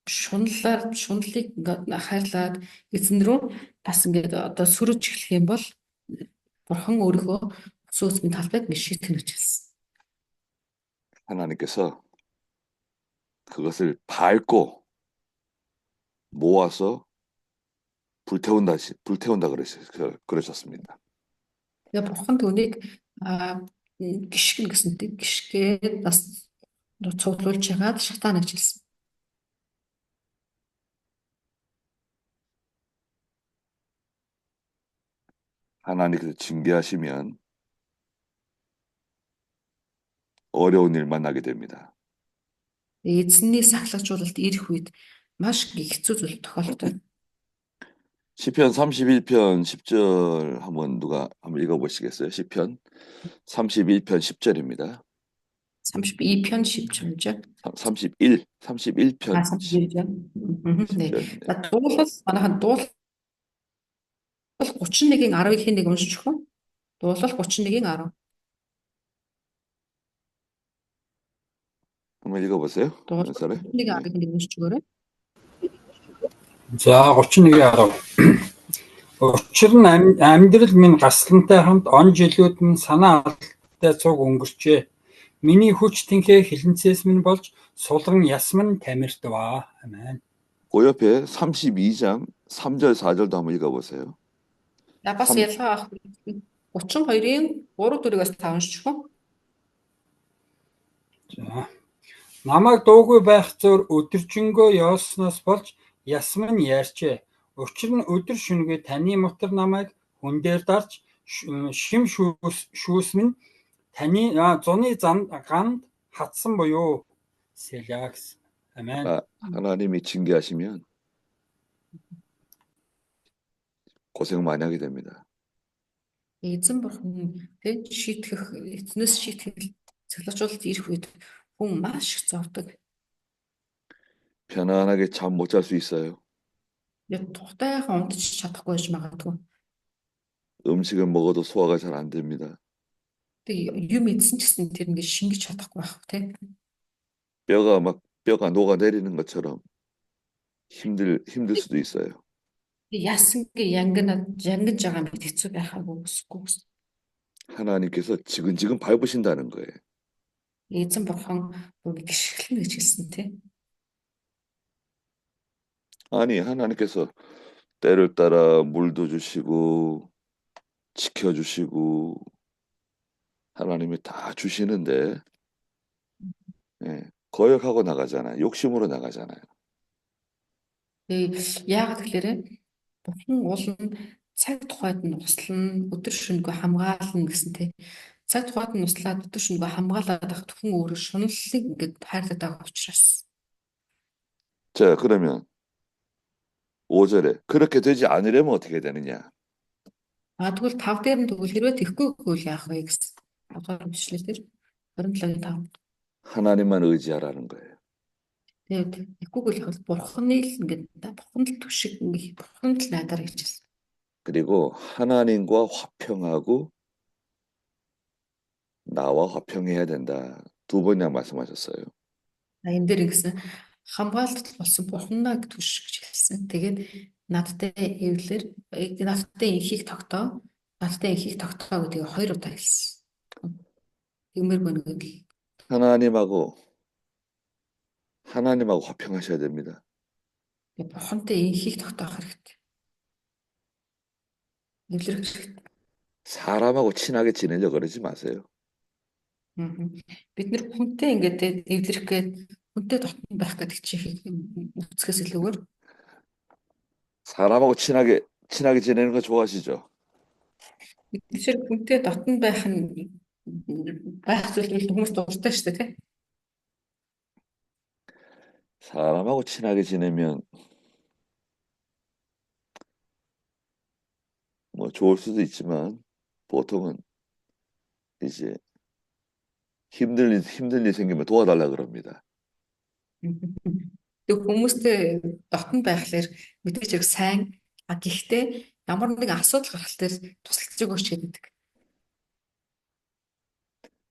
шунлыг хайрлаад эзэн рүү бас ингээд одоо сүрэж эхлэх юм бол Бурхан өөрийнхөө сүнсний талбайг шийтгэн гэж хэлсэн. 하나님께서 그것을 밟고 모아서 불태운다 그러셨습니다. Тэгээ Бурхан түүнийг гიშгэн гэсэнтэй гიშгээд бас цуглуулж ягаад шатаана гэж хэлсэн. 하나님께서 징계하시면 어려운 일 만나게 됩니다. Эзэнний сахлагжуулалт ирэх үед маш хэцүү зүйл тохиолддог. 시편 31편 10절 한번 누가 한번 읽어보시겠어요? 시편 31편 10절입니다. 32편 10절이죠. 31편 31편. 네. 10절. манайхан дуул 31-ийн 10-ийн нэг уншиж өгөө. Дуулал 31-ийн 10. 한번 읽어보세요. Дуулал 연설에. 31-ийн 10-ийн нэг уншиж өгөөрэй. За 31:10. Учир нь амьдрал минь гаслантай хамт он жилүүд нь санаа алдалтай цуг өнгөрчээ. Миний хүч тэнхээ хилэнцээс минь болж сулган ясман тамиртваа. Амен. 그 옆에 32장 3절 4절도 한번 읽어보세요. Бас ялгаа авах. 32-ийн 3-4-өөс 5 уншиж өгөө. За. Намайг дуугүй байх зуур өдөржингөө явсноос болж ясман яарчээ. Учир нь өдөр шөнөгүй таны мотор намайг хүн дээр дарж шим шүүс минь таны зуны ганд хатсан буюу 셀약스. 아멘. 하나님이 징계하시면 고생 많이 하게 됩니다. Эзэн бурхан тэг шийтгэх эзнээс шийтгэл цоглуулалт ирэх үед хүн маш их зовдөг. 편안하게 잠 못 잘 수 있어요. Яг тухтайхан унтаж чадахгүй байж магадгүй. 음식을 먹어도 소화가 잘 안 됩니다. Тэг юм идсэн ч гэсэн тэр ингээд шингэж чадахгүй байх тийм. 뼈가 녹아내리는 것처럼 힘들 수도 있어요. Яасан гэ янгаж байгаа мэт хэцүү байхаагүй үсэхгүй. 하나님께서 지근지근 밟으신다는 거예요. Эзэн бурхан бүгд гიშгэлнэ гэж хэлсэн тийм. 아니, 하나님께서 때를 따라 물도 주시고 지켜주시고 하나님이 다 주시는데 예, 거역하고 나가잖아요. 욕심으로 나가잖아요. Яагаад гэхээр бурхан уул нь цаг тухайд нь услан өдөр шөнөгүй хамгаална гэсэн тий. Цаг тухайд нь услаад өдөр шөнөгүй хамгаалаад байх түхэн өөрөө шуналлыг ингээд хайрлаад байгаа учраас. 자, 그러면 5절에 그렇게 되지 않으려면 어떻게 되느냐? Тэгвэл тав дээр нь тэгвэл хэрвээ тэхгүй гэвэл яах вэ гэсэн. 5 бичлэл дээр 27-5. 하나님만 의지하라는 거예요. Тэгээд тэхгүй гэвэл яах вэ? Бурханы л ингээд бурханд л түшиг ингээд бурханд л найдаар хэлчихсэн. 그리고 하나님과 화평하고 나와 화평해야 된다. 두 번이나 말씀하셨어요. Энэ дээр ингэсэн хамгаалалт болсон бурханаа түшиж хэлсэн. Тэгээд надтай эвлэр надтай инхийг тогтоо гэдгийг 2 удаа хэлсэн. Тиймэрхүү нэг 하나님하고 화평하셔야 됩니다. бурхантай инхийг тогтоох хэрэгтэй. Эвлэрэх хэрэгтэй. 사람하고 친하게 지내려 그러지 마세요. Бид нэр хүнтэй ингээд эвлэрэх гээд хүнтэй дотн байх гэдэг чихийг үцгээс илүүгээр 사람하고 친하게 지내는 거 좋아하시죠? бид тэр хүнтэй дотн байх зүйл хүмүүс дуртай шүү дээ, тий. 사람하고 친하게 지내면 뭐 좋을 수도 있지만 보통은 이제 힘든 일 생기면 도와달라 그럽니다. Тэг хүмүүстэй дотн байхлаар мэдээж яг сайн гэхдээ ямар нэгэн асуудал гарах дээр тусалж өгөөч гэдэг.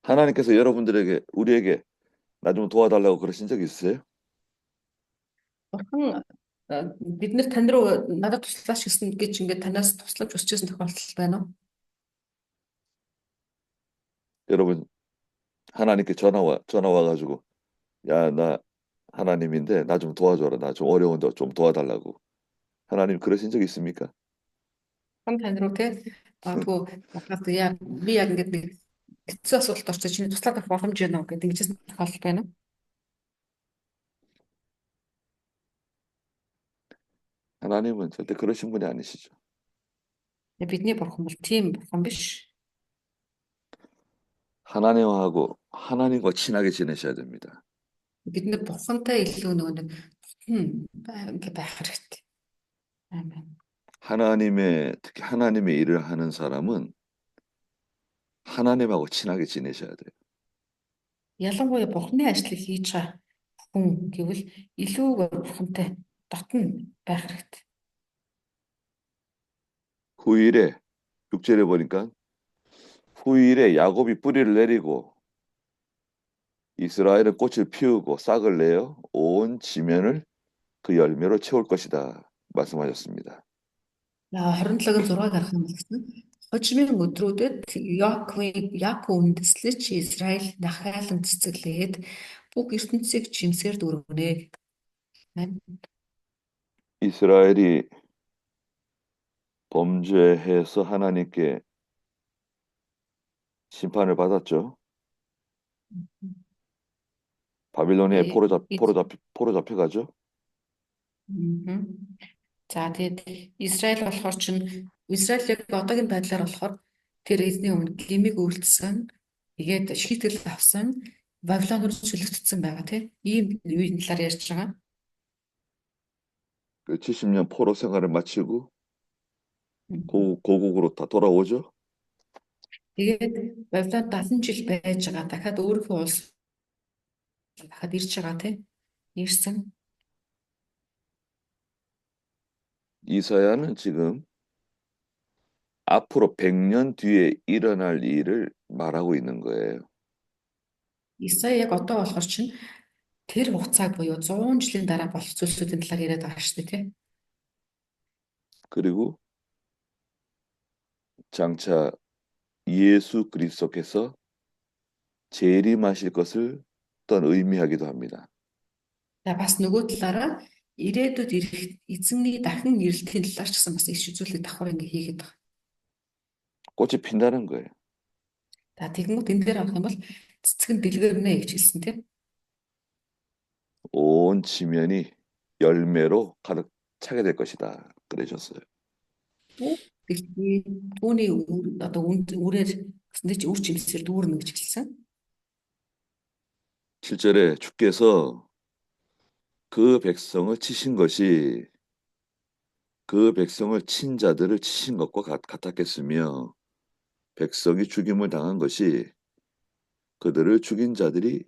하나님께서 우리에게 나 좀 도와달라고 그러신 적 있으세요? Бурхан бид нэр тань руу надад туслаач гэсэн гэж ингээд танаас тусламж хүсчихсэн тохиолдол байна уу? 여러분 하나님께 전화 와가지고 야, 나 하나님인데 나 좀 도와줘라. 나 좀 어려운데 좀 도와달라고. 하나님 그러신 적 있습니까? Бурхан тань руу те магадгүй яа би яг ингээд нэг хэцүү асуудалд орчих чиний туслах боломж байна уу гэдэг ингэжсэн тохиолдол байна уу? 하나님은 절대 그러신 분이 아니시죠. Бидний бурхан бол тийм бурхан биш. 하나님과 친하게 지내셔야 됩니다. Бид нэр бурхантай илүү нөгөө нэг ингээ байх хэрэгтэй. Аамен. 특히 하나님의 일을 하는 사람은 하나님하고 친하게 지내셔야 돼요. Ялангуяа бурханы ажлыг хийж байгаа хүн гэвэл илүүгээр бурхантай дотн байх хэрэгтэй. 6절에 보니까 후일에 야곱이 뿌리를 내리고 이스라엘은 꽃을 피우고 싹을 내어 온 지면을 그 열매로 채울 것이다 말씀하셨습니다. 27-гийн 6-ыг харах юм бол хожимын өдрүүдэд Яаков үндэслэж Израиль нахайлан цэцэглээд бүх ертөнцийг жимсээр дүүргэнэ. 이스라엘이 범죄해서 하나님께 심판을 받았죠. 바빌로니아에 포로 잡혀가죠. За тэгээд Израиль болохоор чинь Израилийг одоогийн байдлаар болохоор тэр эзний өмнө гимиг үйлдсэн тэгээд шийтгэл авсан Вавилон руу чөлөөгдсөн байгаа тийм ийм үеийн талаар ярьж байгаа. 그 70년 포로 생활을 마치고 고국으로 다 돌아오죠. Тэгээд Вавилон 70 жил байж байгаа. Дахиад өөрийнхөө улс дахиад ирж байгаа тийм ирсэн. 이사야는 지금 앞으로 100년 뒤에 일어날 일을 말하고 있는 거예요. Исая яг одоо болохоор чинь тэр хугацааг буюу 100 жилийн дараа болох зүйлсүүдийн талаар яриад байгаа шүү дээ, тийм. 그리고 장차 예수 그리스도께서 재림하실 것을 또 의미하기도 합니다. За бас нөгөө талаараа ирээдүйд ирэх эзэнний дахин ирэлтийн талаар ч гэсэн бас иш үзүүлэлт давхар ингээ хийгээд байгаа. 꽃이 핀다는 거예요. За тэгэнгүүт энэ дээр авах юм бол цэцэг нь дэлгэрнэ гэж хэлсэн тийм. 온 지면이 열매로 가득 차게 될 것이다. 그러셨어요. Түүний одоо үрээр гэсэндээ чи үр жимсээр дүүрнэ гэж хэлсэн. 7절에 주께서 그 백성을 치신 것이 그 백성을 친 자들을 치신 것과 같았겠으며 백성이 죽임을 당한 것이 그들을 죽인 자들이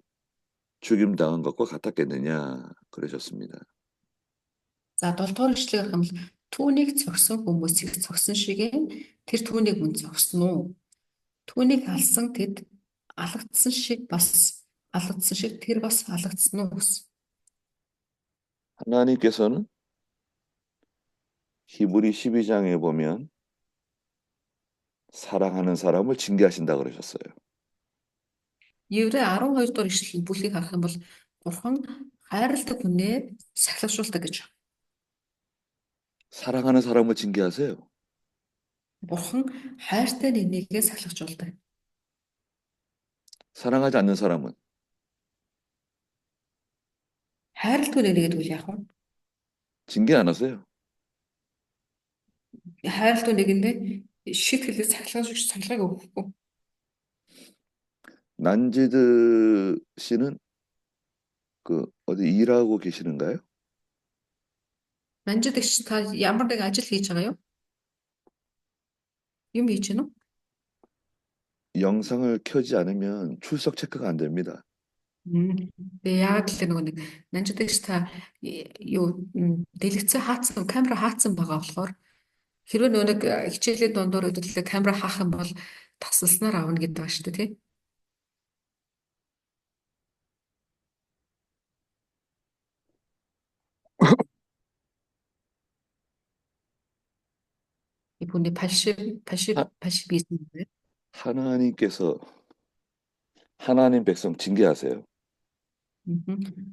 죽임 당한 것과 같았겠느냐 그러셨습니다. За 7 дугаар ишлэгээр харах юм бол түүнийг зогсон хүмүүсийг зогсон шиг тэр түүнийг мөн зогсон уу? Түүнийг алсан тэд алагдсан шиг тэр бас алагдсан уу гэсэн. 하나님께서는 히브리 12장에 보면 사랑하는 사람을 징계하신다 그러셨어요. Еврей 12 дугаар ишлэл бүлгийг харах юм бол Бурхан хайрладаг хүнээ сахилгажуулдаг гэж. 사랑하는 사람을 징계하세요. Бурхан хайртай нэгнийгээ сахилгажуулдаг. 사랑하지 않는 사람은 Хайрладаг нэгнийгээ тэгвэл яах вэ? 징계 안 하세요. Хайрладаг нэгэндээ шийтгэлээ сахилгыг өгөхгүй. 난지드 씨는 그 어디 일하고 계시는가요? Манжид ич та ямар нэг ажил хийж байгаа юу? Юм хийж гэнэ үү? 영상을 켜지 않으면 출석 체크가 안 됩니다. Тэгээ яг л нөгөө нэг манжид ич та юу дэлгэцээ хаацсан камера хаацсан байгаа болохоор хэрвээ нөгөө нэг хичээлийн дундуур өдөрлөө камера хаах юм бол тасалснаар авна гэдэг ба шүү дээ тий. 이분이 82인데 하나님께서 하나님 백성 징계하세요.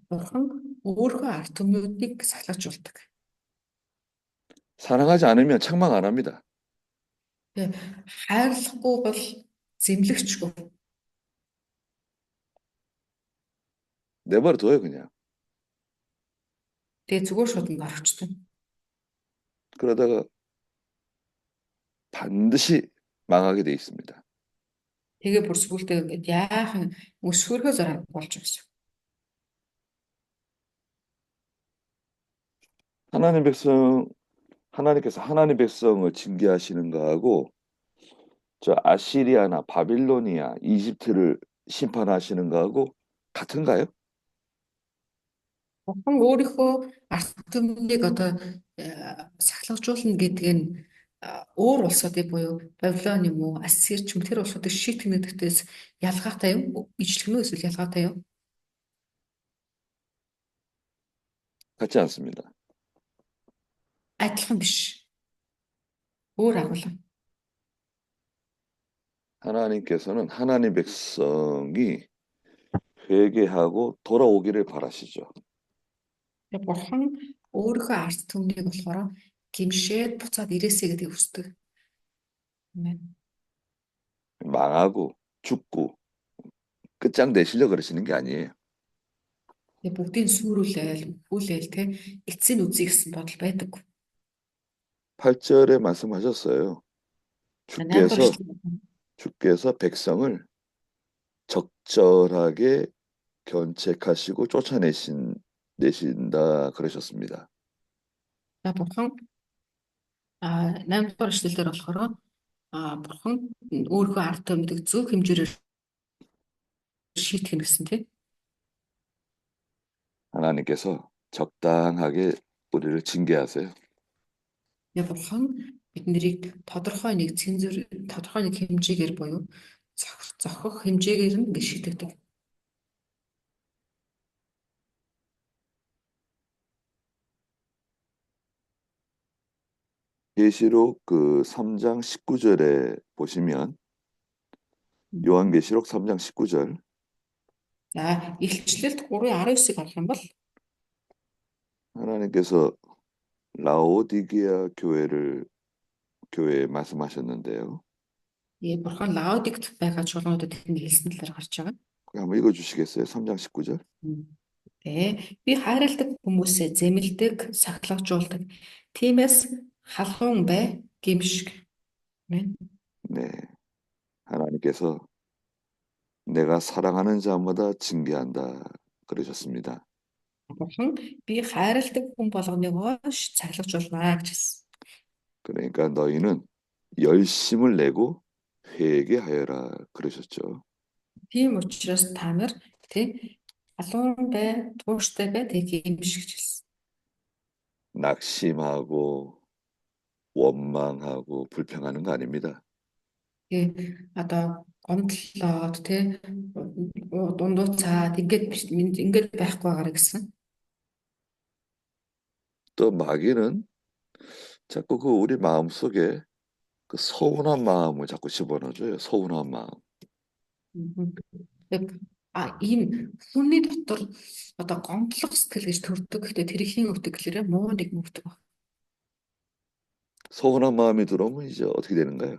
Бурхан өөрийнхөө ард түмнүүдийг сахилгажуулдаг. 사랑하지 않으면 책망 안 합니다. Тэгээ хайрлахгүй бол зэмлэгчгүй. 내버려둬요 그냥. Тэгээ зүгээр шууд нь орчдөг. 그러다가 반드시 망하게 돼 있습니다. Тэгээ бүр сүгэлдээ ингээд яахан өсвөргөө зараг болж байгаа. 하나님께서 하나님 백성을 징계하시는 거하고 저 아시리아나 바빌로니아, 이집트를 심판하시는 거하고 같은가요? Бурхан өөрийнхөө ард түмнийг одоо сахилгажуулна гэдэг нь өөр улсуудыг буюу Бабилон юм уу, Ассир ч юм тэр улсуудыг шийтгэх нэгтээс ялгаатай юм, ижлэгнүү эсвэл ялгаатай юм. 같지 않습니다. Адилхан биш. Өөр агуулга. 하나님께서는 하나님 백성이 회개하고 돌아오기를 바라시죠. Бурхан өөрийнхөө ард түмнийг болохоор гимшээд буцаад ирээсэй гэдгийг хүсдэг. Амен. 망하고 죽고 끝장 내시려 그러시는 게 아니에요. Тэгээ бүгдийг сүрүүлээл те эцсийн үзье гэсэн бодол байдаггүй. 8절에 말씀하셨어요. 주께서 백성을 적절하게 견책하시고 내신다 그러셨습니다. За бурхан 8 дугаар эшлэлээр болохоор бурхан өөрийнхөө ард түмнийг зөв хэмжээрээр шийтгэх гэсэн тийм. 하나님께서 적당하게 우리를 징계하세요. Бурхан биднийг тодорхой нэг хэмжээгээр буюу зохих хэмжээгээр нь ингэ шийдэгдэг. 계시록 그 3장 19절에 보시면 요한계시록 3장 19절 За, илчлэлт 3:19-ыг харах юм бол 하나님께서 라오디게아 교회에 말씀하셨는데요. 예, бурхан Лаодикт байгаа чуулгануудад тэнд хэлсэн талаар гарч байгаа. 한번 읽어주시겠어요? 3장 19절. Тэ би хайрладаг хүмүүсээ зэмлдэг, сахилгажуулдаг. Тиймээс халуун бай гимшиг. Амен. 네, 하나님께서 내가 사랑하는 자마다 징계한다 그러셨습니다. Бурхан би хайрладаг хүн болгоныгоо сахилгажуулна гэж хэлсэн. 그러니까 너희는 열심을 내고 회개하여라 그러셨죠. Тийм учраас та нар тэ халуун бай, тууштай бай, тэг гимшиг гэж хэлсэн. 낙심하고 원망하고 불평하는 거 아닙니다. Тэгээ одоо гомдлоод тэ дундуу цаад ингээд байхгүй байгаарай гэсэн. 또 마귀는 자꾸 그 우리 마음속에 그 서운한 마음을 자꾸 집어넣어줘요. 서운한 마음. Яг ийм хүний дотор одоо гомдлох сэтгэл гэж төрдөг. Гэхдээ тэр ихийн өвдөг гэхээр муу нэг өвдөг баг. 서운한 마음이 들어오면 이제 어떻게 되는가요?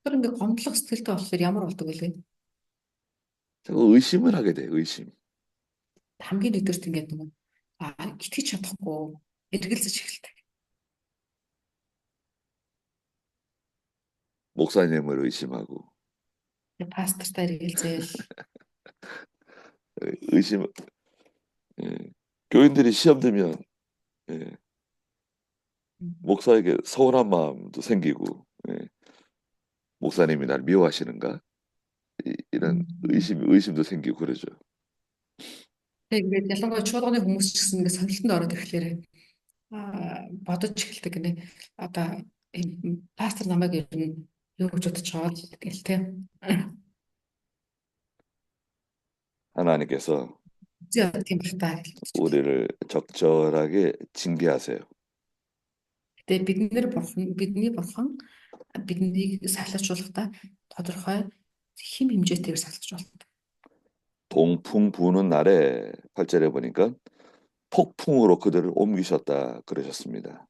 Тэр ингээд гомдлох сэтгэлтэй болохоор ямар болдог вэ? 자꾸 의심을 하게 돼요. 의심. Хамгийн нэгдүгээрт ингээд нэг итгэж чадахгүй эргэлзэж эхэлдэг. 목사님을 의심하고 Пастортай эргэлзээл. 의심. 예. 교인들이 시험 들면 예. 목사에게 서운한 마음도 생기고 예. 목사님이 날 미워하시는가 이런 의심도 생기고 그러죠. Тэг ингээд ялангуяа чуулганы хүмүүс ч гэсэн ингээд сонирхолтод ороод ирэхлээр бодож эхэлдэг гинэ. Одоо пастор намайг ер нь юу гэж бодож байгаа л гэл тэ. 하나님께서 Зэ тийм л та гэж. 우리를 적절하게 징계하세요. Тэгээ бидний бурхан биднийг сахилгажуулахдаа тодорхой хэм хэмжээтэйгээр сахилгажуулдаг. 동풍 부는 날에 8절에 보니까 폭풍으로 그들을 옮기셨다 그러셨습니다.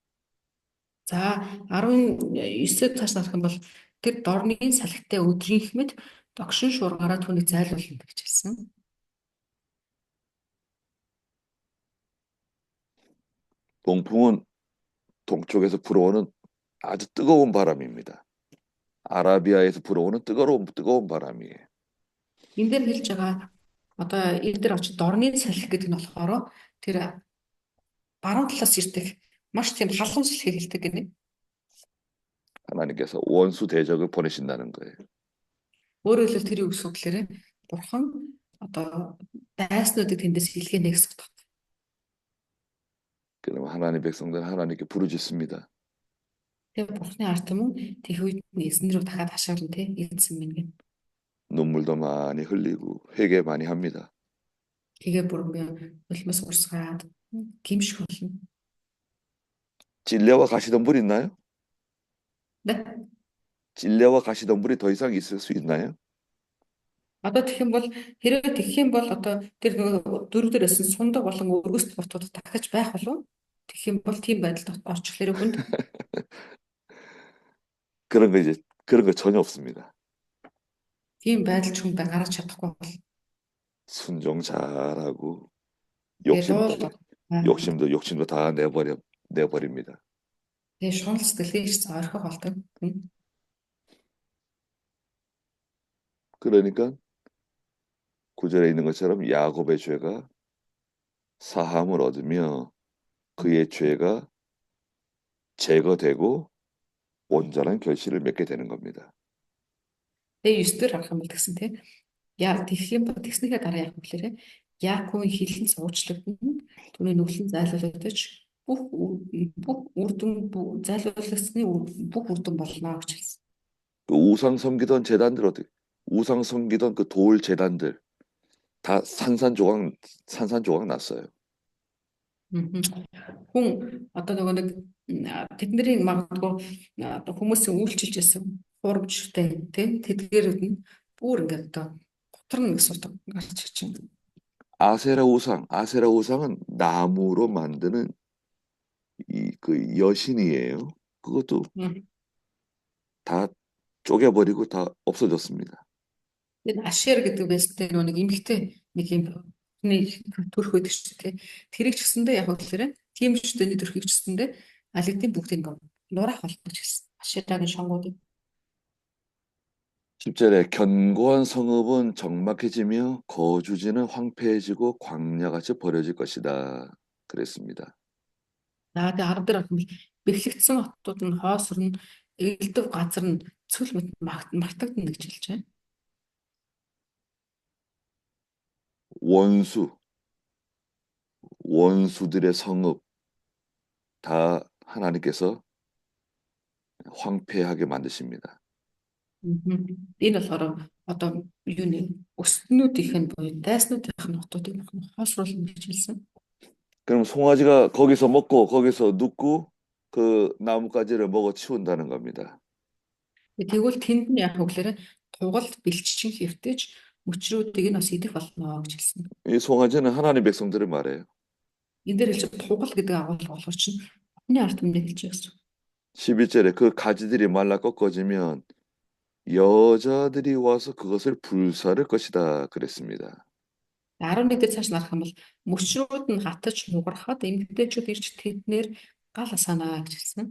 За 19-д цааш нарах юм бол тэр дорны салхитай өдрийнх мэд догшин шуургаараа түүнийг зайлуулна гэж хэлсэн. 동풍은 동쪽에서 불어오는 아주 뜨거운 바람입니다. 아라비아에서 불어오는 뜨거운 바람이에요. Энд дээр хэлж байгаа одоо энэ дээр очиж дорны салхи гэдэг нь болохоор тэр баруун талаас ирдэг маш тийм халуун салхийг хэлдэг гинэ. 하나님께서 원수 대적을 보내신다는 거예요. Өөрөөр хэлбэл тэр юу гэсэн үг гэхээр бурхан одоо дайснуудыг тэндээс хийлгээ нэгсэх тот. 그럼 하나님 백성들은 하나님께 부르짖습니다. Тэгээ бурханы ард түмэн тэг үед нь эзэн рүү дахиад хашгирна те эзэн минь гэн. 눈물도 많이 흘리고 회개 많이 합니다. Тэгээ бүр үлмэс урсгаад гимших болно. 찔레와 가시덤불 있나요? Да. 찔레와 가시덤불이 더 이상 있을 수 있나요? Одоо тэгэх юм бол хэрвээ тэгэх юм бол одоо тэр дөрөв дээрээс сундаг болон өргөсөл бутууд дахиж байх болов. Тэгэх юм бол тийм байдалд орчихлоо хүнд. 그런 거 전혀 없습니다. Тийм байдал ч хүн гаргаж чадахгүй бол. 순종 잘하고 Тэгээ 욕심도 다 내버립니다. Тэгээ шунал сэтгэлээс ойрхох болдог. 그러니까 구절에 있는 것처럼 야곱의 죄가 사함을 얻으며 그의 죄가 제거되고 온전한 결실을 맺게 되는 겁니다. Тэгээ 9 дээр харах юм бол тэгсэн тийм. Яа тэгэх юм бол тэгснийхээ дараа яах вэ гэхээр Яаковын хилэн суучлагдана. Түүний нүглэн зайлуулагдаж бүх үр дүн зайлуулагдсны бүх үр дүн болно гэж хэлсэн. 그 우상 섬기던 그 돌 제단들 다 산산조각 났어요. Хүн одоо нэг тэдний магадгүй одоо хүмүүсийн үйлчилж байсан хурамчтай тийм тэдгээрүүд нь бүр ингээд одоо готрно гэсэн утга гарч ирж байна. 아세라 우상은 나무로 만드는 그 여신이에요. 그것도 음. 다 쪼개버리고 다 없어졌습니다. Энэ Ашер гэдэг байсан тэр нэг эмэгтэй нэг юм төрх байдаг шүү дээ. Тэрийг ч гэсэндээ яг үгээр тийм ч төний төрхийг ч гэсэндээ алидийн бүгдийг нураах болтож гэсэн. Ашерагийн шонгуудыг 10절에 견고한 성읍은 적막해지며 거주지는 황폐해지고 광야같이 버려질 것이다. 그랬습니다. наад 10 дээр арах юм бэхлэгдсэн хотууд нь хоосорно, элдв газар нь цөл мэт мартагдана гэж хэлж байна. 원수들의 성읍 다 하나님께서 황폐하게 만드십니다. Энэ болохоор одоо юу нэ өснүүдийнх нь буюу дайснуудынх нь хотуудыг хоосруулна гэж хэлсэн. 그럼 송아지가 거기서 먹고 거기서 눕고 그 나뭇가지를 먹어 치운다는 겁니다. Тэгвэл тэнд нь яг үгээр тугалд бэлччин хэвтэж мөчрүүдийг нь бас идэх болно гэж хэлсэн. 이 송아지는 하나님 백성들을 말해요. Энэ дээр хэлж тугал гэдэг агуулга болохоор чинь бидний ард түмнийг хэлж байгаа гэсэн. 11절에 그 가지들이 말라 꺾어지면 여자들이 와서 그것을 불사를 것이다 그랬습니다. 11 дээр цааш нарах юм бол мөчрүүд нь хатаж нугарахад эмэгтэйчүүд ирж тэднэр гал асаанаа гэж хэлсэн.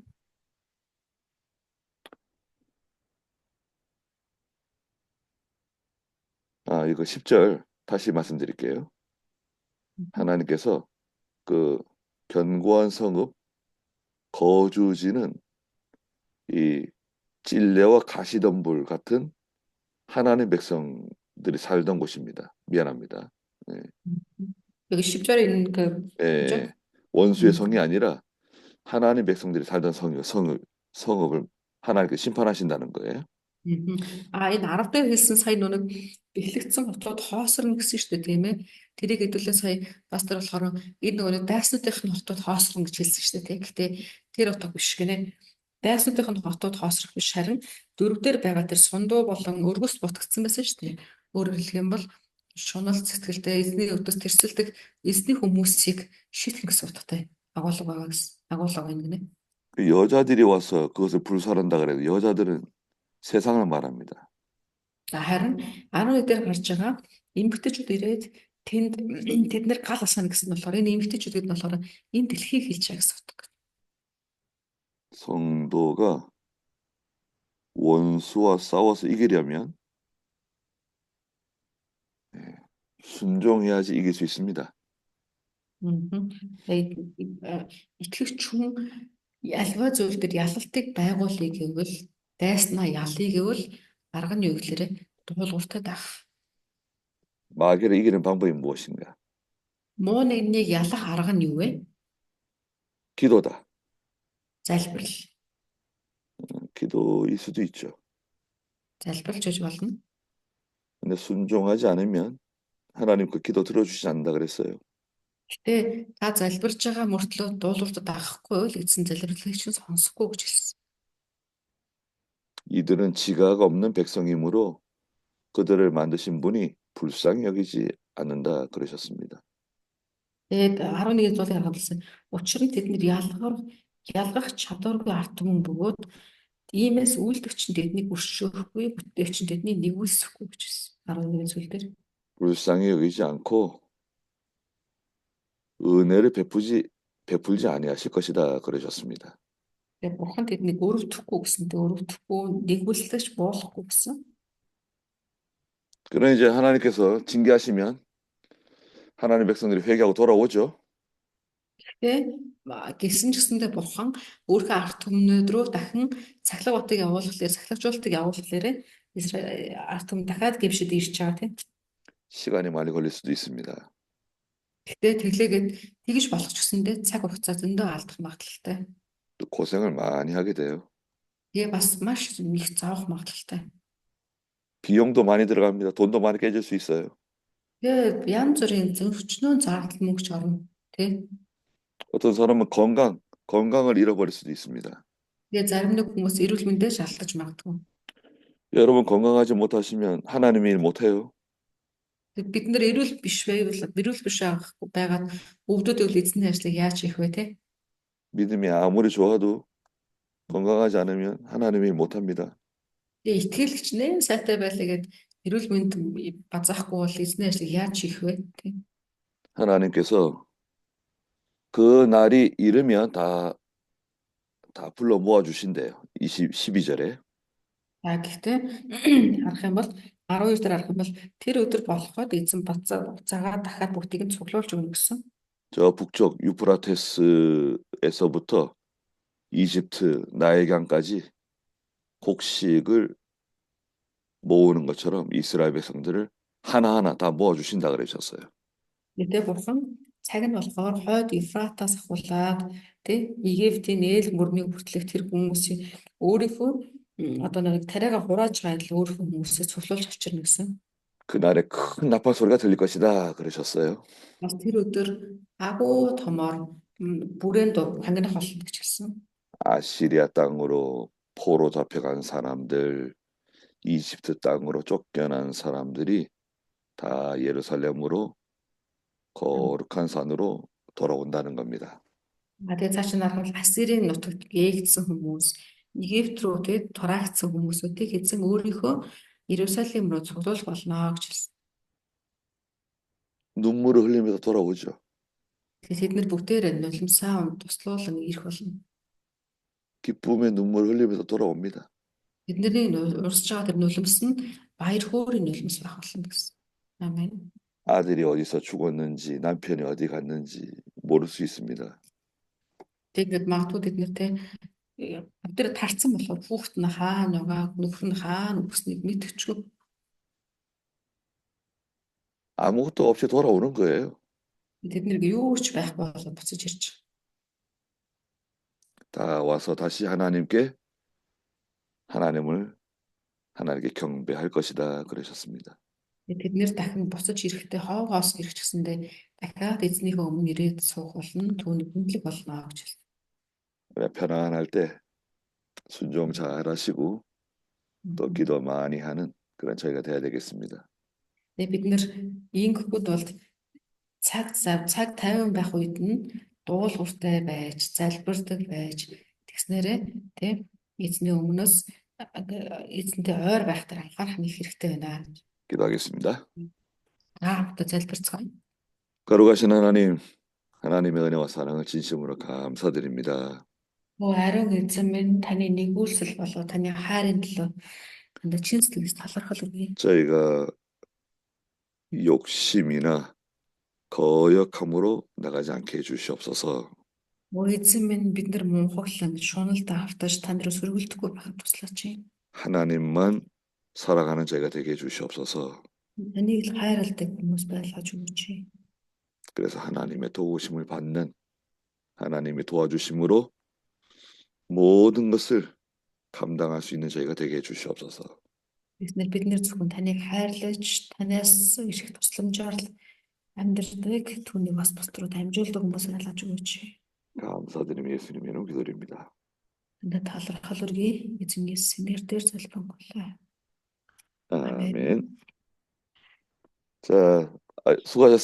이거 10절 다시 말씀드릴게요. 하나님께서 그 견고한 성읍 거주지는 이 찔레와 가시덤불 같은 하나님 백성들이 살던 곳입니다. 미안합니다. 여기 10절에 있는 그 예, 원수의 성이 아니라 하나님 백성들이 살던 성읍을 하나님께 심판하신다는 거예요. Энэ 10 дээр хэлсэн сая нүг бэлэгдсэн хотууд хоосорно гэсэн шүү дээ тийм ээ. Тэрийг хэдүүлээ сая бас тэр болохоор энэ нөгөө дайснуудынх нь хотууд хоосорно гэж хэлсэн шүү дээ. Гэхдээ тэр утга биш гинэ. Дайснуудынх нь хотууд хоосрох биш харин дөрвдөр байгаа тэр сундуу болон өргөс бутгдсан байсан шүү дээ. Өөрөөр хэлэх юм бол шунал сэтгэлдээ эзний өдөөс тэрсэлдэг эзний хүмүүсийг шийтгэх гэсэн утгатай агуулга байгаа гэсэн. Агуулга байна гинэ. 그 여자들이 와서 그것을 불살한다 그래도 여자들은 세상을 말합니다. Харин 11 дээр гарч байгаа эмэгтэйчүүд ирээд тэд нар гал асаана гэсэн нь болохоор энэ эмэгтэйчүүд нь болохоор энэ дэлхийг хэлж байгаа гэсэн утга. 성도가 원수와 싸워서 이기려면 순종해야지 이길 수 있습니다. Итгэгч хүн альва зүйл дээр ялалтыг байгуулъя гэвэл дайснаа ялъя гэвэл арга нь юу гэхээр дуулууртай даах. 마귀를 이기는 방법이 무엇인가? Муу нэгнийг ялах арга нь юу вэ? 기도다. Залбирал. 기도일 수도 있죠. Залбирлж үж болно. 근데 순종하지 않으면 하나님 그 기도 들어주시지 않는다 그랬어요. Гэтэ та залбирж байгаа мөртлөө дуулууртад авахгүй бол эзэн залбирлыг чинь сонсохгүй гэж хэлсэн. 이들은 지가가 없는 백성이므로 그들을 만드신 분이 불쌍히 여기지 않는다 그러셨습니다. Тэгээд 11 зүйлийг харгалсан. Учир нь тэднэр ялгах чадваргүй ард түмэн бөгөөд иймээс үйлдэгч нь тэднийг өршөөхгүй, бүтээгч нь тэднийг нэгүүлсэхгүй гэж хэлсэн. 11 зүйл дээр. 불쌍히 여기지 않고 은혜를 베풀지 아니하실 것이다 그러셨습니다. Тэгээд бурхан тэднийг өрөвдөхгүй гэсэнтэй өрөвдөхгүй, нэгүүлсэж буулахгүй гэсэн. 그러나 이제 하나님께서 징계하시면 하나님 백성들이 회개하고 돌아오죠. Гэсэн ч гэсэндээ бурхан өөрийнхөө ард түмнүүд рүү дахин цахилгаан батыг явуулахлаар цахилгаажуулалтыг явуулахлаар Израиль ард түмэн дахиад гимшид ирж байгаа тийм. 시간이 많이 걸릴 수도 있습니다. Гэтэ тэглээгээд тэгж болох ч гэсэндээ цаг хугацаа зөндөө алдах магадлалтай. 또 고생을 많이 하게 돼요. Тэгээ бас маш их заах магадлалтай. 비용도 많이 들어갑니다. 돈도 많이 깨질 수 있어요. Тэгээ янз бүрийн зөвчнөө зардал мөнгөч орно тий. 어떤 사람은 건강을 잃어버릴 수도 있습니다. Тэгээ зарим нэг хүмүүс эрүүл мэндээ шалтгааж магадгүй. 여러분 건강하지 못하시면 하나님 일 못해요. Бид нар эрүүл биш байвал эрүүл биш байгаад өвдөд үл эзний ажлыг яаж хийх вэ те? 믿음이 아무리 좋아도 건강하지 않으면 하나님이 못합니다. Тэгээ итгэлч нэн сайтай байлаа гэд эрүүл мэнд базаахгүй бол эзний ажлыг яаж хийх вэ? Тэ. 하나님께서 그 날이 이르면 다 불러 모아 주신대요. 12절에. За гэхдээ харах юм бол 12 дээр харах юм бол тэр өдөр болоход эзэн буцаагаа дахиад бүгдийг нь цуглуулж өгнө гэсэн. 저 북쪽 유프라테스에서부터 이집트 나일강까지 곡식을 모으는 것처럼 이스라엘 백성들을 하나하나 다 모아 주신다 그러셨어요. Гэтэ бурхан цаг нь болохоор хойд Ефратаас ахуулаад тий Египтийн ээл мөрмийг бүртлэх тэр хүмүүсийн өөрийнхөө одоо нэг тариагаа хурааж байгаа адил өөрийнхөө хүмүүсээ цуглуулж авчирна гэсэн. 그날에 큰 나팔 소리가 들릴 것이다 그러셨어요. Бас тэр өдөр агуу томоор бүрэн дуу хангинах болно гэж хэлсэн. 아시리아 땅으로 포로 잡혀간 사람들, 이집트 땅으로 쫓겨난 사람들이 다 예루살렘으로 거룩한 산으로 돌아온다는 겁니다. Тэгээ цааш нь харахад Ассирийн нутагт гээгдсэн хүмүүс, Египт рүү тэгээд тураагдсан хүмүүсүүдийг эзэн өөрийнхөө Иерусалим руу цуглуулах болно гэж хэлсэн. 눈물을 흘리면서 돌아오죠. Тэгээд тэд нар бүгдээрээ нулимсаа туслуулан ирэх болно. 기쁨의 눈물을 흘리면서 돌아옵니다. Бидний урсж байгаа тэр нулимс нь баяр хөөрийн нулимс байх болно гэсэн. Амен. 아들이 어디서 죽었는지 남편이 어디 갔는지 모를 수 있습니다. Тэгээд магадгүй тэд нартэй өдөр тарцсан болохоор хүүхэд нь хаана байгаа, нөхөр нь хаана өгснгийг мэдчихв. 아무것도 없이 돌아오는 거예요. Тэд нэг юу ч байхгүй болоод буцаж ирж. 다 와서 다시 하나님께 경배할 것이다 그러셨습니다. Тэд нэр дахин буцаж ирэхдээ хоогоос ирэх гэсэндээ дахиад эзнийхээ өмнө ирээд суух болно, түүний хүндлэг болно гэж хэлсэн. 편안할 때 순종 잘 하시고 또 기도 많이 하는 그런 저희가 돼야 되겠습니다. Тэгээ бид нэр ингэхгүйд бол цаг тайван байх үед нь дуулууртай байж, залбирдаг байж тэгснээрээ тийм эзний өмнөөс эзэнтэй ойр байхтар анхаарах нэг хэрэгтэй байна. 기도하겠습니다. Та залбирцгаая. 거룩하신 하나님의 은혜와 사랑을 진심으로 감사드립니다. Ариун эзэн минь таны нэгүүлсэл болоо таны хайрын төлөө танд чин сэтгэлээс талархал өгье. 저희가 욕심이나 거역함으로 나가지 않게 해주시옵소서. Эзэн минь бид нар мунхаглан шуналдаа автаж танд сөргөлдөхгүй байхад туслаач. 하나님만 살아가는 저희가 되게 해주시옵소서. Таныг л хайрладаг хүмүүс байлгаж өгөөч. 그래서 하나님의 도우심을 받는 하나님의 도와주심으로 모든 것을 감당할 수 있는 저희가 되게 해주시옵소서. Бид нэр зөвхөн таныг хайрлаж, танаас ирэх тусламжаар л амьдрдаг түүнийг бас бусд руу дамжуулдаг хүмүүс байлгаж өгөөч. 감사드리며 예수님의 이름으로 기도드립니다. Танд талархал өргөе. Эзэн Есүсийн нэрээр залбирангуйлаа. 아멘. 자, 수고하셨습니다.